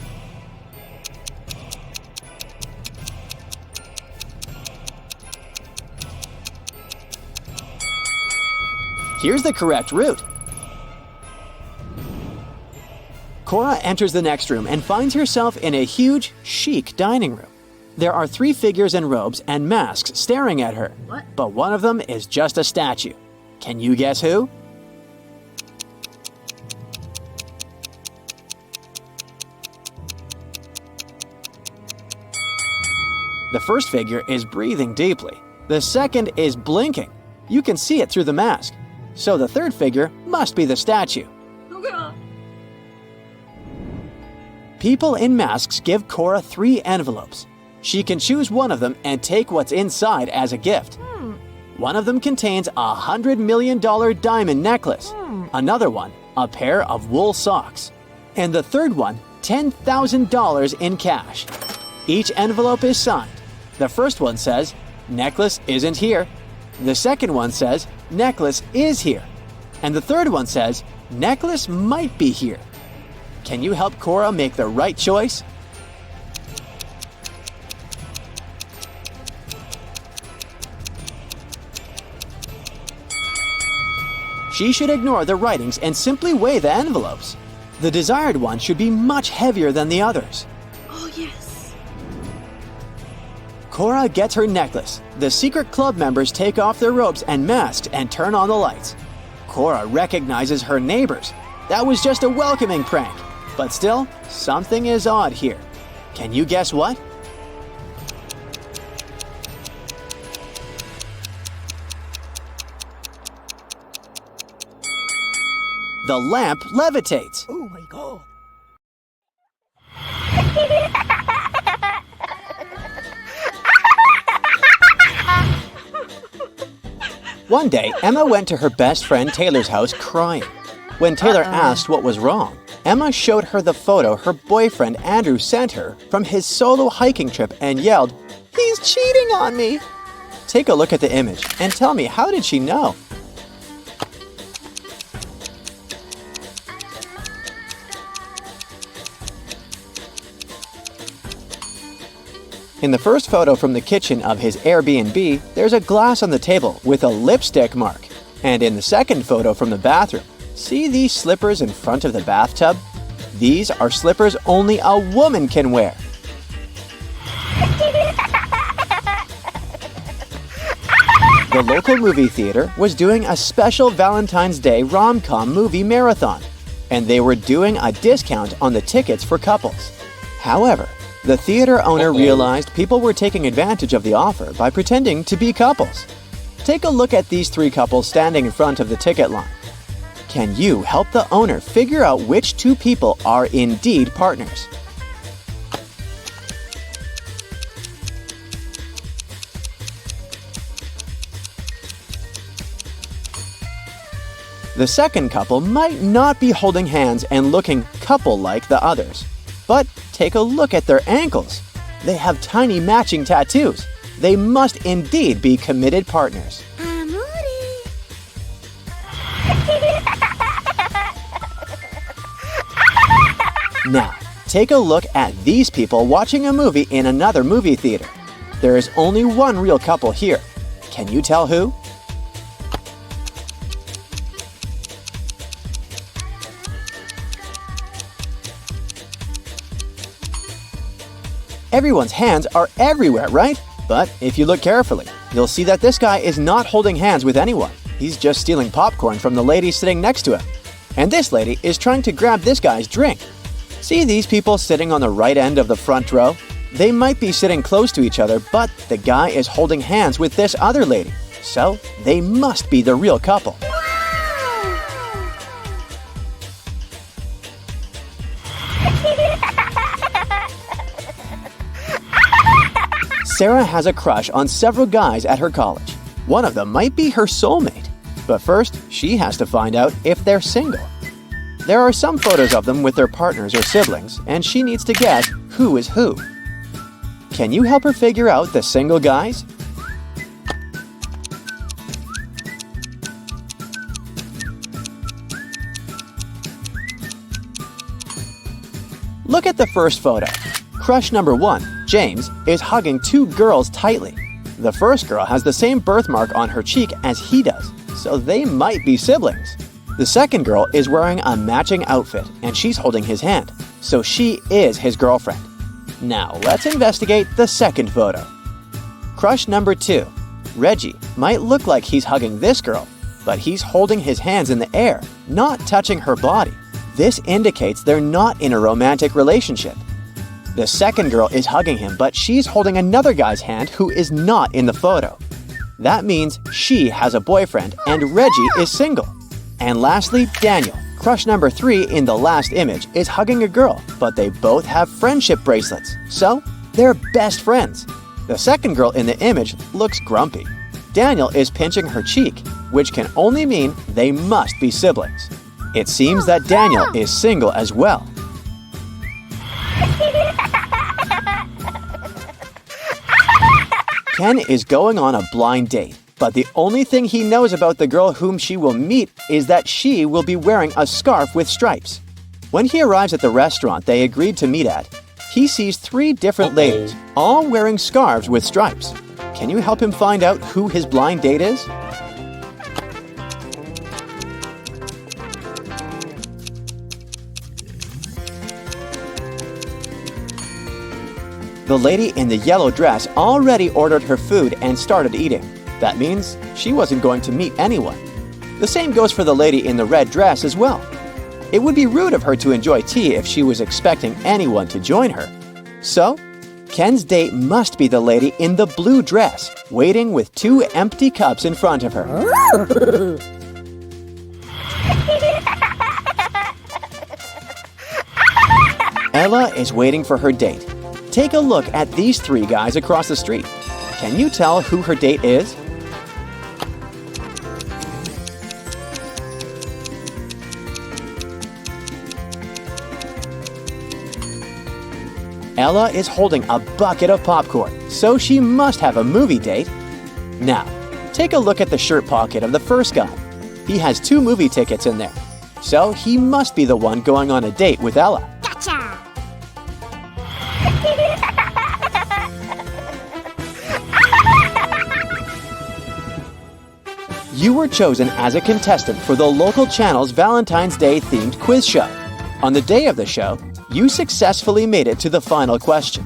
Here's the correct route. Cora enters the next room and finds herself in a huge, chic dining room. There are 3 figures in robes and masks staring at her, but one of them is just a statue. Can you guess who? The first figure is breathing deeply. The second is blinking. You can see it through the mask. So the third figure must be the statue. People in masks give Cora 3 envelopes. She can choose one of them and take what's inside as a gift. One of them contains a $100 million diamond necklace. Another one, a pair of wool socks. And the third one, $10,000 in cash. Each envelope is signed. The first one says, "Necklace isn't here." The second one says, "Necklace is here." And the third one says, "Necklace might be here." Can you help Cora make the right choice? She should ignore the writings and simply weigh the envelopes. The desired one should be much heavier than the others. Oh, yes. Cora gets her necklace. The secret club members take off their robes and masks and turn on the lights. Cora recognizes her neighbors. That was just a welcoming prank. But still, something is odd here. Can you guess what? The lamp levitates. Oh my god. One day, Emma went to her best friend Taylor's house crying. When Taylor asked what was wrong, Emma showed her the photo her boyfriend Andrew sent her from his solo hiking trip and yelled, "He's cheating on me!" Take a look at the image and tell me, how did she know? In the first photo from the kitchen of his Airbnb, there's a glass on the table with a lipstick mark. And in the second photo from the bathroom, see these slippers in front of the bathtub? These are slippers only a woman can wear. The local movie theater was doing a special Valentine's Day rom-com movie marathon, and they were doing a discount on the tickets for couples. However, the theater owner realized people were taking advantage of the offer by pretending to be couples. Take a look at these three couples standing in front of the ticket line. Can you help the owner figure out which two people are indeed partners? The second couple might not be holding hands and looking couple-like the others. But take a look at their ankles. They have tiny matching tattoos. They must indeed be committed partners. Now, take a look at these people watching a movie in another movie theater. There is only one real couple here. Can you tell who? Everyone's hands are everywhere, right? But if you look carefully, you'll see that this guy is not holding hands with anyone. He's just stealing popcorn from the lady sitting next to him. And this lady is trying to grab this guy's drink. See these people sitting on the right end of the front row? They might be sitting close to each other, but the guy is holding hands with this other lady. So they must be the real couple. Sarah has a crush on several guys at her college. One of them might be her soulmate. But first, she has to find out if they're single. There are some photos of them with their partners or siblings, and she needs to guess who is who. Can you help her figure out the single guys? Look at the first photo. Crush number 1, James, is hugging two girls tightly. The first girl has the same birthmark on her cheek as he does, so they might be siblings. The second girl is wearing a matching outfit, and she's holding his hand, so she is his girlfriend. Now let's investigate the second photo. Crush number 2, Reggie might look like he's hugging this girl, but he's holding his hands in the air, not touching her body. This indicates they're not in a romantic relationship. The second girl is hugging him, but she's holding another guy's hand who is not in the photo. That means she has a boyfriend and Reggie is single. And lastly, Daniel, crush number 3 in the last image, is hugging a girl, but they both have friendship bracelets, so they're best friends. The second girl in the image looks grumpy. Daniel is pinching her cheek, which can only mean they must be siblings. It seems that Daniel is single as well. Ken is going on a blind date, but the only thing he knows about the girl whom she will meet is that she will be wearing a scarf with stripes. When he arrives at the restaurant they agreed to meet at, he sees 3 different ladies, all wearing scarves with stripes. Can you help him find out who his blind date is? The lady in the yellow dress already ordered her food and started eating. That means she wasn't going to meet anyone. The same goes for the lady in the red dress as well. It would be rude of her to enjoy tea if she was expecting anyone to join her. So, Ken's date must be the lady in the blue dress, waiting with 2 empty cups in front of her. Ella is waiting for her date. Take a look at these 3 guys across the street. Can you tell who her date is? Ella is holding a bucket of popcorn, so she must have a movie date. Now, take a look at the shirt pocket of the first guy. He has 2 movie tickets in there, so he must be the one going on a date with Ella. Gotcha! You were chosen as a contestant for the local channel's Valentine's Day themed quiz show. On the day of the show, you successfully made it to the final question.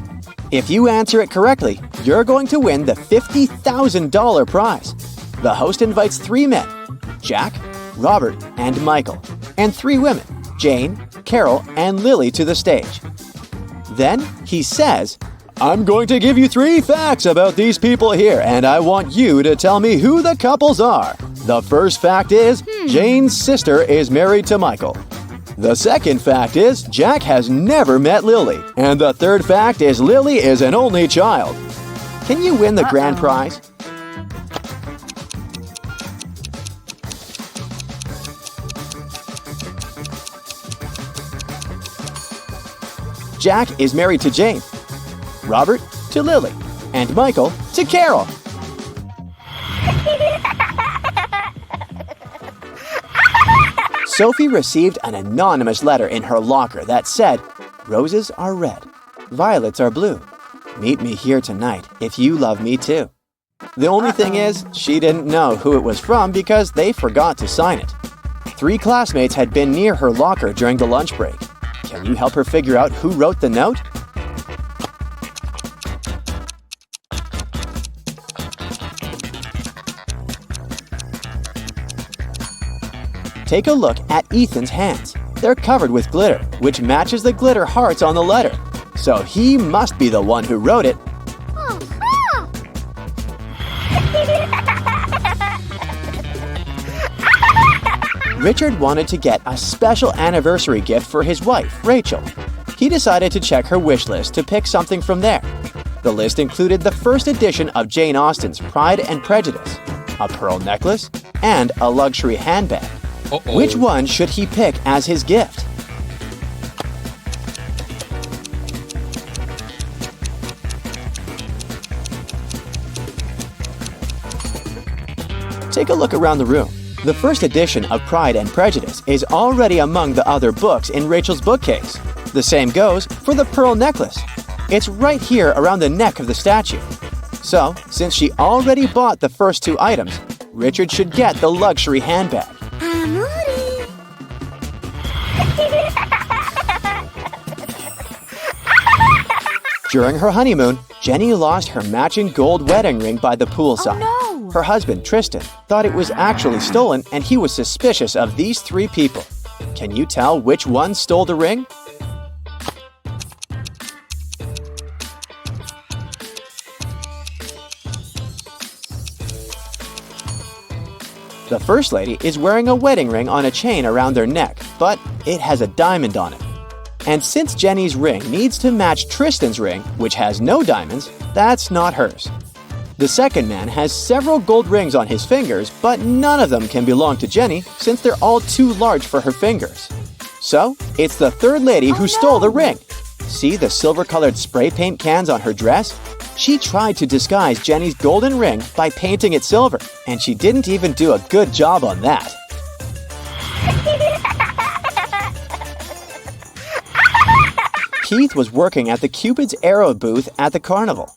If you answer it correctly, you're going to win the $50,000 prize. The host invites 3 men, Jack, Robert, and Michael, and 3 women, Jane, Carol, and Lily, to the stage. Then he says, "I'm going to give you 3 facts about these people here, and I want you to tell me who the couples are. The first fact is, Jane's sister is married to Michael. The second fact is, Jack has never met Lily. And the third fact is, Lily is an only child." Can you win the grand prize? Jack is married to Jane, Robert to Lily, and Michael to Carol. Sophie received an anonymous letter in her locker that said, "Roses are red, violets are blue. Meet me here tonight if you love me too." The only thing is, she didn't know who it was from because they forgot to sign it. 3 classmates had been near her locker during the lunch break. Can you help her figure out who wrote the note? Take a look at Ethan's hands. They're covered with glitter, which matches the glitter hearts on the letter. So he must be the one who wrote it. Richard wanted to get a special anniversary gift for his wife, Rachel. He decided to check her wish list to pick something from there. The list included the first edition of Jane Austen's Pride and Prejudice, a pearl necklace, and a luxury handbag. Which one should he pick as his gift? Take a look around the room. The first edition of Pride and Prejudice is already among the other books in Rachel's bookcase. The same goes for the pearl necklace. It's right here around the neck of the statue. So, since she already bought the first 2 items, Richard should get the luxury handbag. During her honeymoon, Jenny lost her matching gold wedding ring by the poolside. Oh, no. Her husband, Tristan, thought it was actually stolen and he was suspicious of these 3 people. Can you tell which one stole the ring? The first lady is wearing a wedding ring on a chain around their neck, but it has a diamond on it. And since Jenny's ring needs to match Tristan's ring, which has no diamonds, that's not hers. The second man has several gold rings on his fingers, but none of them can belong to Jenny since they're all too large for her fingers. So, it's the third lady who stole the ring. See the silver-colored spray paint cans on her dress? She tried to disguise Jenny's golden ring by painting it silver, and she didn't even do a good job on that. Keith was working at the Cupid's Arrow booth at the carnival.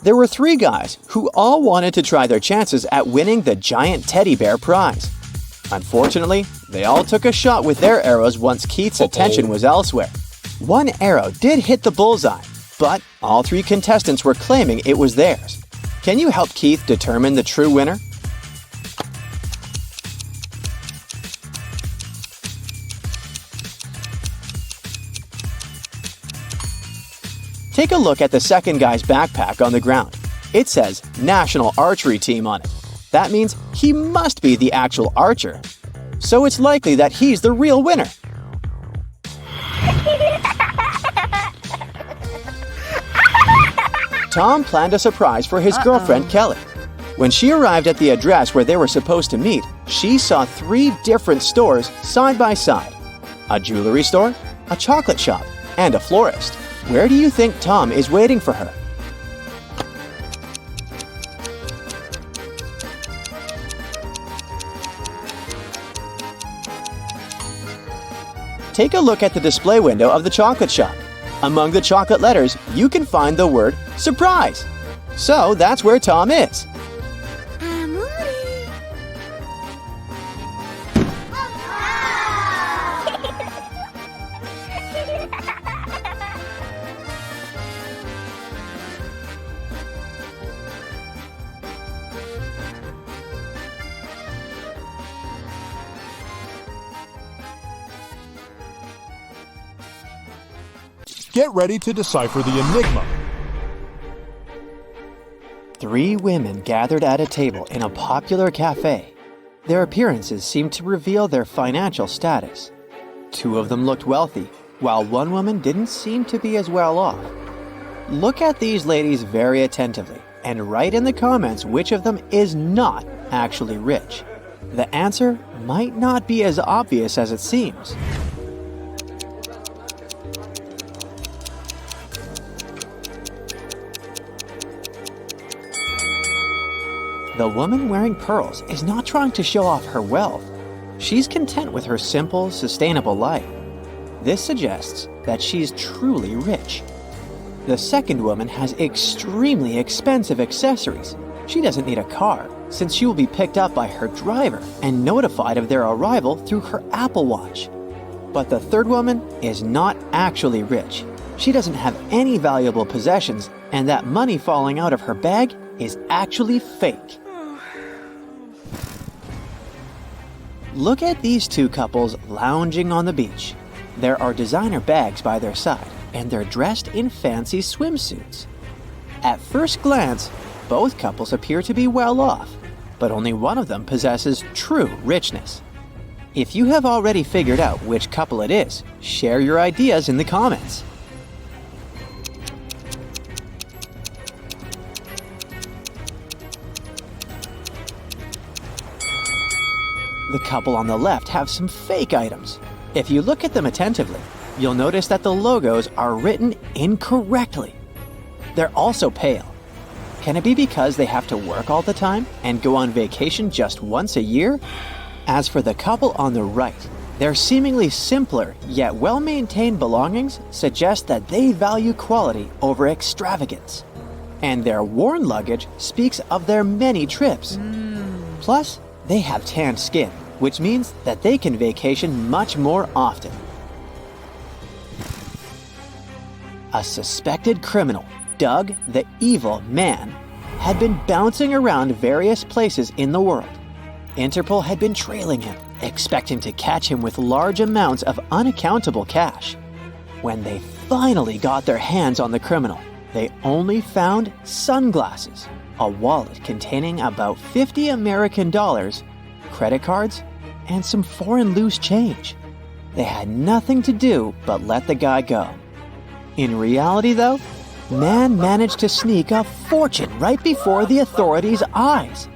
There were 3 guys who all wanted to try their chances at winning the giant teddy bear prize. Unfortunately, they all took a shot with their arrows once Keith's attention was elsewhere. One arrow did hit the bullseye, but all three contestants were claiming it was theirs. Can you help Keith determine the true winner? Take a look at the second guy's backpack on the ground. It says National Archery Team on it. That means he must be the actual archer. So it's likely that he's the real winner. Tom planned a surprise for his girlfriend Kelly. When she arrived at the address where they were supposed to meet, she saw 3 different stores side by side. A jewelry store, a chocolate shop, and a florist. Where do you think Tom is waiting for her? Take a look at the display window of the chocolate shop. Among the chocolate letters, you can find the word surprise. So that's where Tom is. Get ready to decipher the enigma. 3 women gathered at a table in a popular cafe. Their appearances seemed to reveal their financial status. 2 of them looked wealthy, while 1 woman didn't seem to be as well off. Look at these ladies very attentively and write in the comments which of them is not actually rich. The answer might not be as obvious as it seems. The woman wearing pearls is not trying to show off her wealth. She's content with her simple, sustainable life. This suggests that she's truly rich. The second woman has extremely expensive accessories. She doesn't need a car, since she will be picked up by her driver and notified of their arrival through her Apple Watch. But the third woman is not actually rich. She doesn't have any valuable possessions, and that money falling out of her bag is actually fake. Look at these 2 couples lounging on the beach. There are designer bags by their side, and they're dressed in fancy swimsuits. At first glance, both couples appear to be well off, but only one of them possesses true richness. If you have already figured out which couple it is, share your ideas in the comments. The couple on the left have some fake items. If you look at them attentively, you'll notice that the logos are written incorrectly. They're also pale. Can it be because they have to work all the time and go on vacation just once a year? As for the couple on the right, their seemingly simpler yet well-maintained belongings suggest that they value quality over extravagance. And their worn luggage speaks of their many trips. Plus, they have tanned skin, which means that they can vacation much more often. A suspected criminal, Doug the Evil Man, had been bouncing around various places in the world. Interpol had been trailing him, expecting to catch him with large amounts of unaccountable cash. When they finally got their hands on the criminal, they only found sunglasses, a wallet containing about $50 American, credit cards, and some foreign loose change. They had nothing to do but let the guy go. In reality, though, Man managed to sneak a fortune right before the authorities' eyes.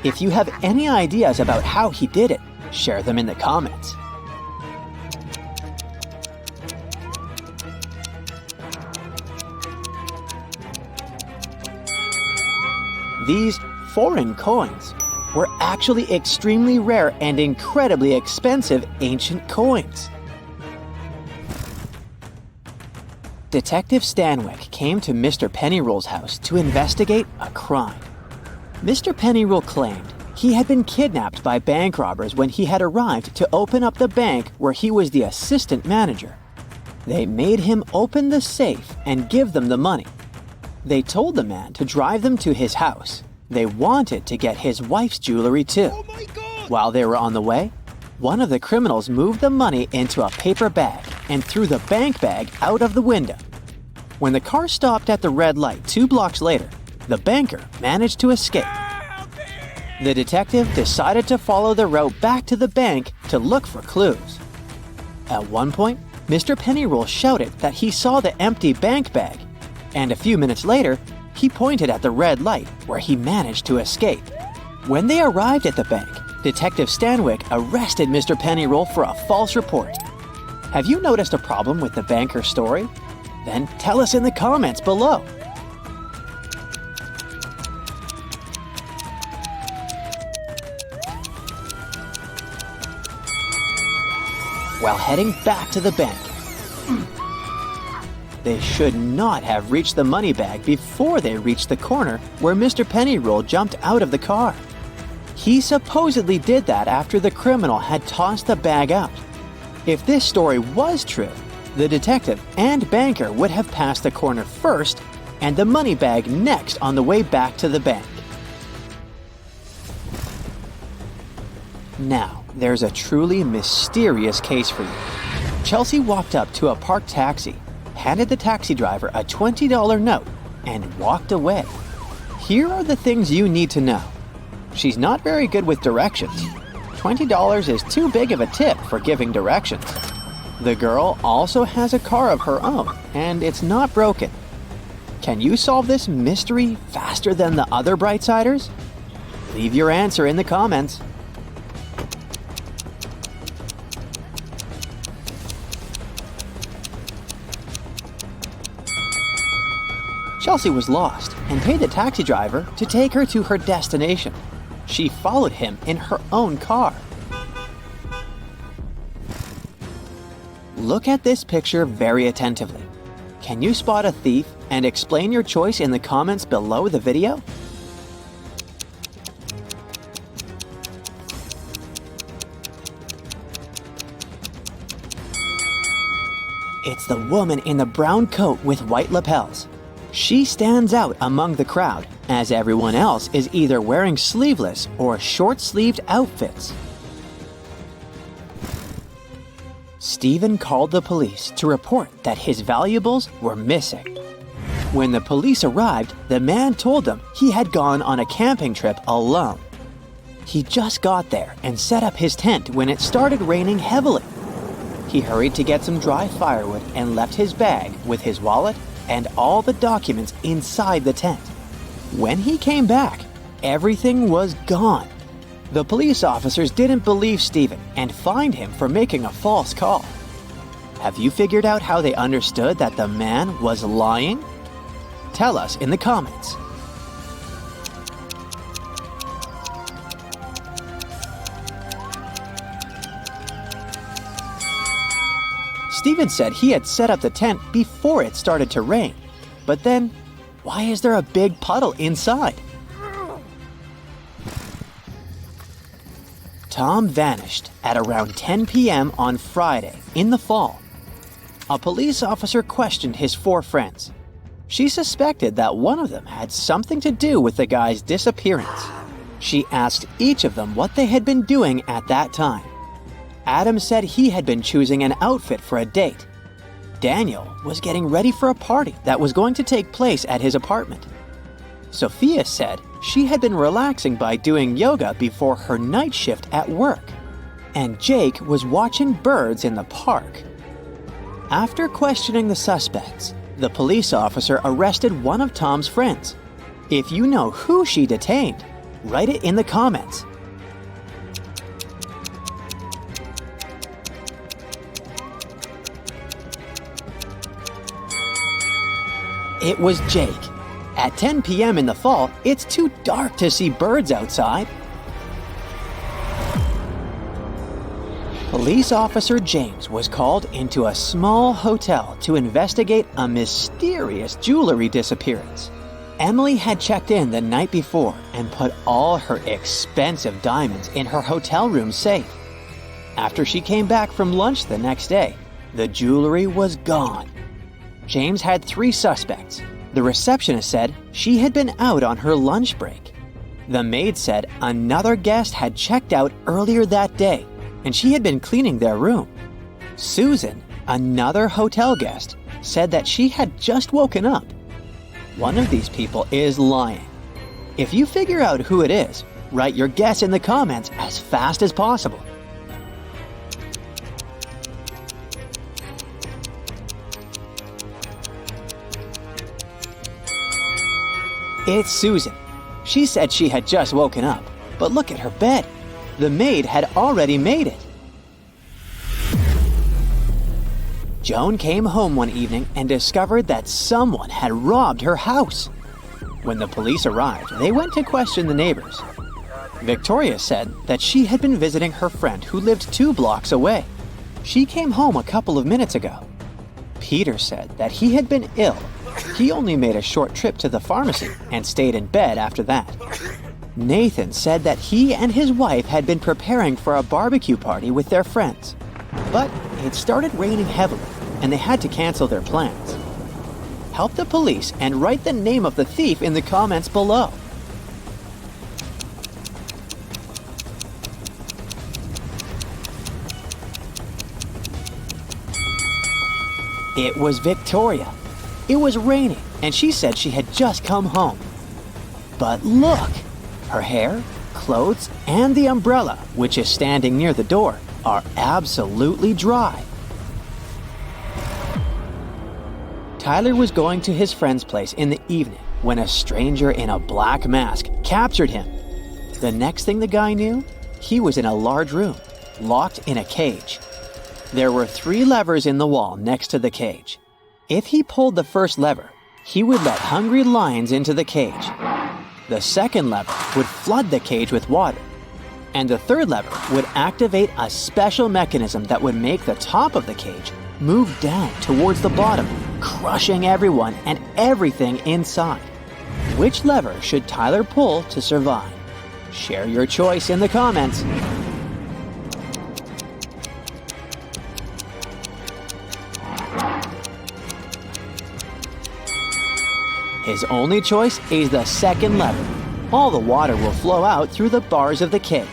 If you have any ideas about how he did it, share them in the comments. These foreign coins were actually extremely rare and incredibly expensive ancient coins. Detective Stanwyck came to Mr. Pennyroll's house to investigate a crime. Mr. Pennyroll claimed he had been kidnapped by bank robbers when he had arrived to open up the bank where he was the assistant manager. They made him open the safe and give them the money. They told the man to drive them to his house. They wanted to get his wife's jewelry too. While they were on the way, one of the criminals moved the money into a paper bag and threw the bank bag out of the window. When the car stopped at the red light 2 blocks later, the banker managed to escape. The detective decided to follow the route back to the bank to look for clues. At one point, Mr. Pennyroll shouted that he saw the empty bank bag, and a few minutes later, he pointed at the red light where he managed to escape. When they arrived at the bank, Detective Stanwyck arrested Mr. Pennyroll for a false report. Have you noticed a problem with the banker's story? Then tell us in the comments below. While heading back to the bank, they should not have reached the money bag before they reached the corner where Mr. Pennyroll jumped out of the car. He supposedly did that after the criminal had tossed the bag out. If this story was true, the detective and banker would have passed the corner first and the money bag next on the way back to the bank. Now, there's a truly mysterious case for you. Chelsea walked up to a parked taxi, handed the taxi driver a $20 note, and walked away. Here are the things you need to know. She's not very good with directions. $20 is too big of a tip for giving directions. The girl also has a car of her own, and it's not broken. Can you solve this mystery faster than the other Brightsiders? Leave your answer in the comments. Chelsea was lost and paid the taxi driver to take her to her destination. She followed him in her own car. Look at this picture very attentively. Can you spot a thief and explain your choice in the comments below the video? It's the woman in the brown coat with white lapels. She stands out among the crowd, as everyone else is either wearing sleeveless or short-sleeved outfits. Stephen called the police to report that his valuables were missing. When the police arrived, the man told them he had gone on a camping trip alone. He just got there and set up his tent when it started raining heavily. He hurried to get some dry firewood and left his bag with his wallet and all the documents inside the tent. When he came back, everything was gone. The police officers didn't believe Stephen and fined him for making a false call. Have you figured out how they understood that the man was lying? Tell us in the comments. Stephen said he had set up the tent before it started to rain. But then, why is there a big puddle inside? Tom vanished at around 10 p.m. on Friday in the fall. A police officer questioned his 4 friends. She suspected that one of them had something to do with the guy's disappearance. She asked each of them what they had been doing at that time. Adam said he had been choosing an outfit for a date. Daniel was getting ready for a party that was going to take place at his apartment. Sophia said she had been relaxing by doing yoga before her night shift at work. And Jake was watching birds in the park. After questioning the suspects, the police officer arrested one of Tom's friends. If you know who she detained, write it in the comments. It was Jake. At 10 p.m. in the fall, it's too dark to see birds outside. Police officer James was called into a small hotel to investigate a mysterious jewelry disappearance. Emily had checked in the night before and put all her expensive diamonds in her hotel room safe. After she came back from lunch the next day, The jewelry was gone. James had 3 suspects. The receptionist said she had been out on her lunch break. The maid said another guest had checked out earlier that day, and she had been cleaning their room. Susan, another hotel guest, said that she had just woken up. One of these people is lying. If you figure out who it is, write your guess in the comments as fast as possible. It's Susan. She said she had just woken up, but look at her bed. The maid had already made it. Joan came home one evening and discovered that someone had robbed her house. When the police arrived, they went to question the neighbors. Victoria said that she had been visiting her friend who lived 2 blocks away. She came home a couple of minutes ago. Peter said that he had been ill. He only made a short trip to the pharmacy and stayed in bed after that. Nathan said that he and his wife had been preparing for a barbecue party with their friends. But it started raining heavily, and they had to cancel their plans. Help the police and write the name of the thief in the comments below. It was Victoria. It was raining, and she said she had just come home. But look! Her hair, clothes, and the umbrella, which is standing near the door, are absolutely dry. Tyler was going to his friend's place in the evening when a stranger in a black mask captured him. The next thing the guy knew, he was in a large room, locked in a cage. There were 3 levers in the wall next to the cage. If he pulled the first lever, he would let hungry lions into the cage. The second lever would flood the cage with water. And the third lever would activate a special mechanism that would make the top of the cage move down towards the bottom, crushing everyone and everything inside. Which lever should Tyler pull to survive? Share your choice in the comments. His only choice is the second lever. All the water will flow out through the bars of the cage.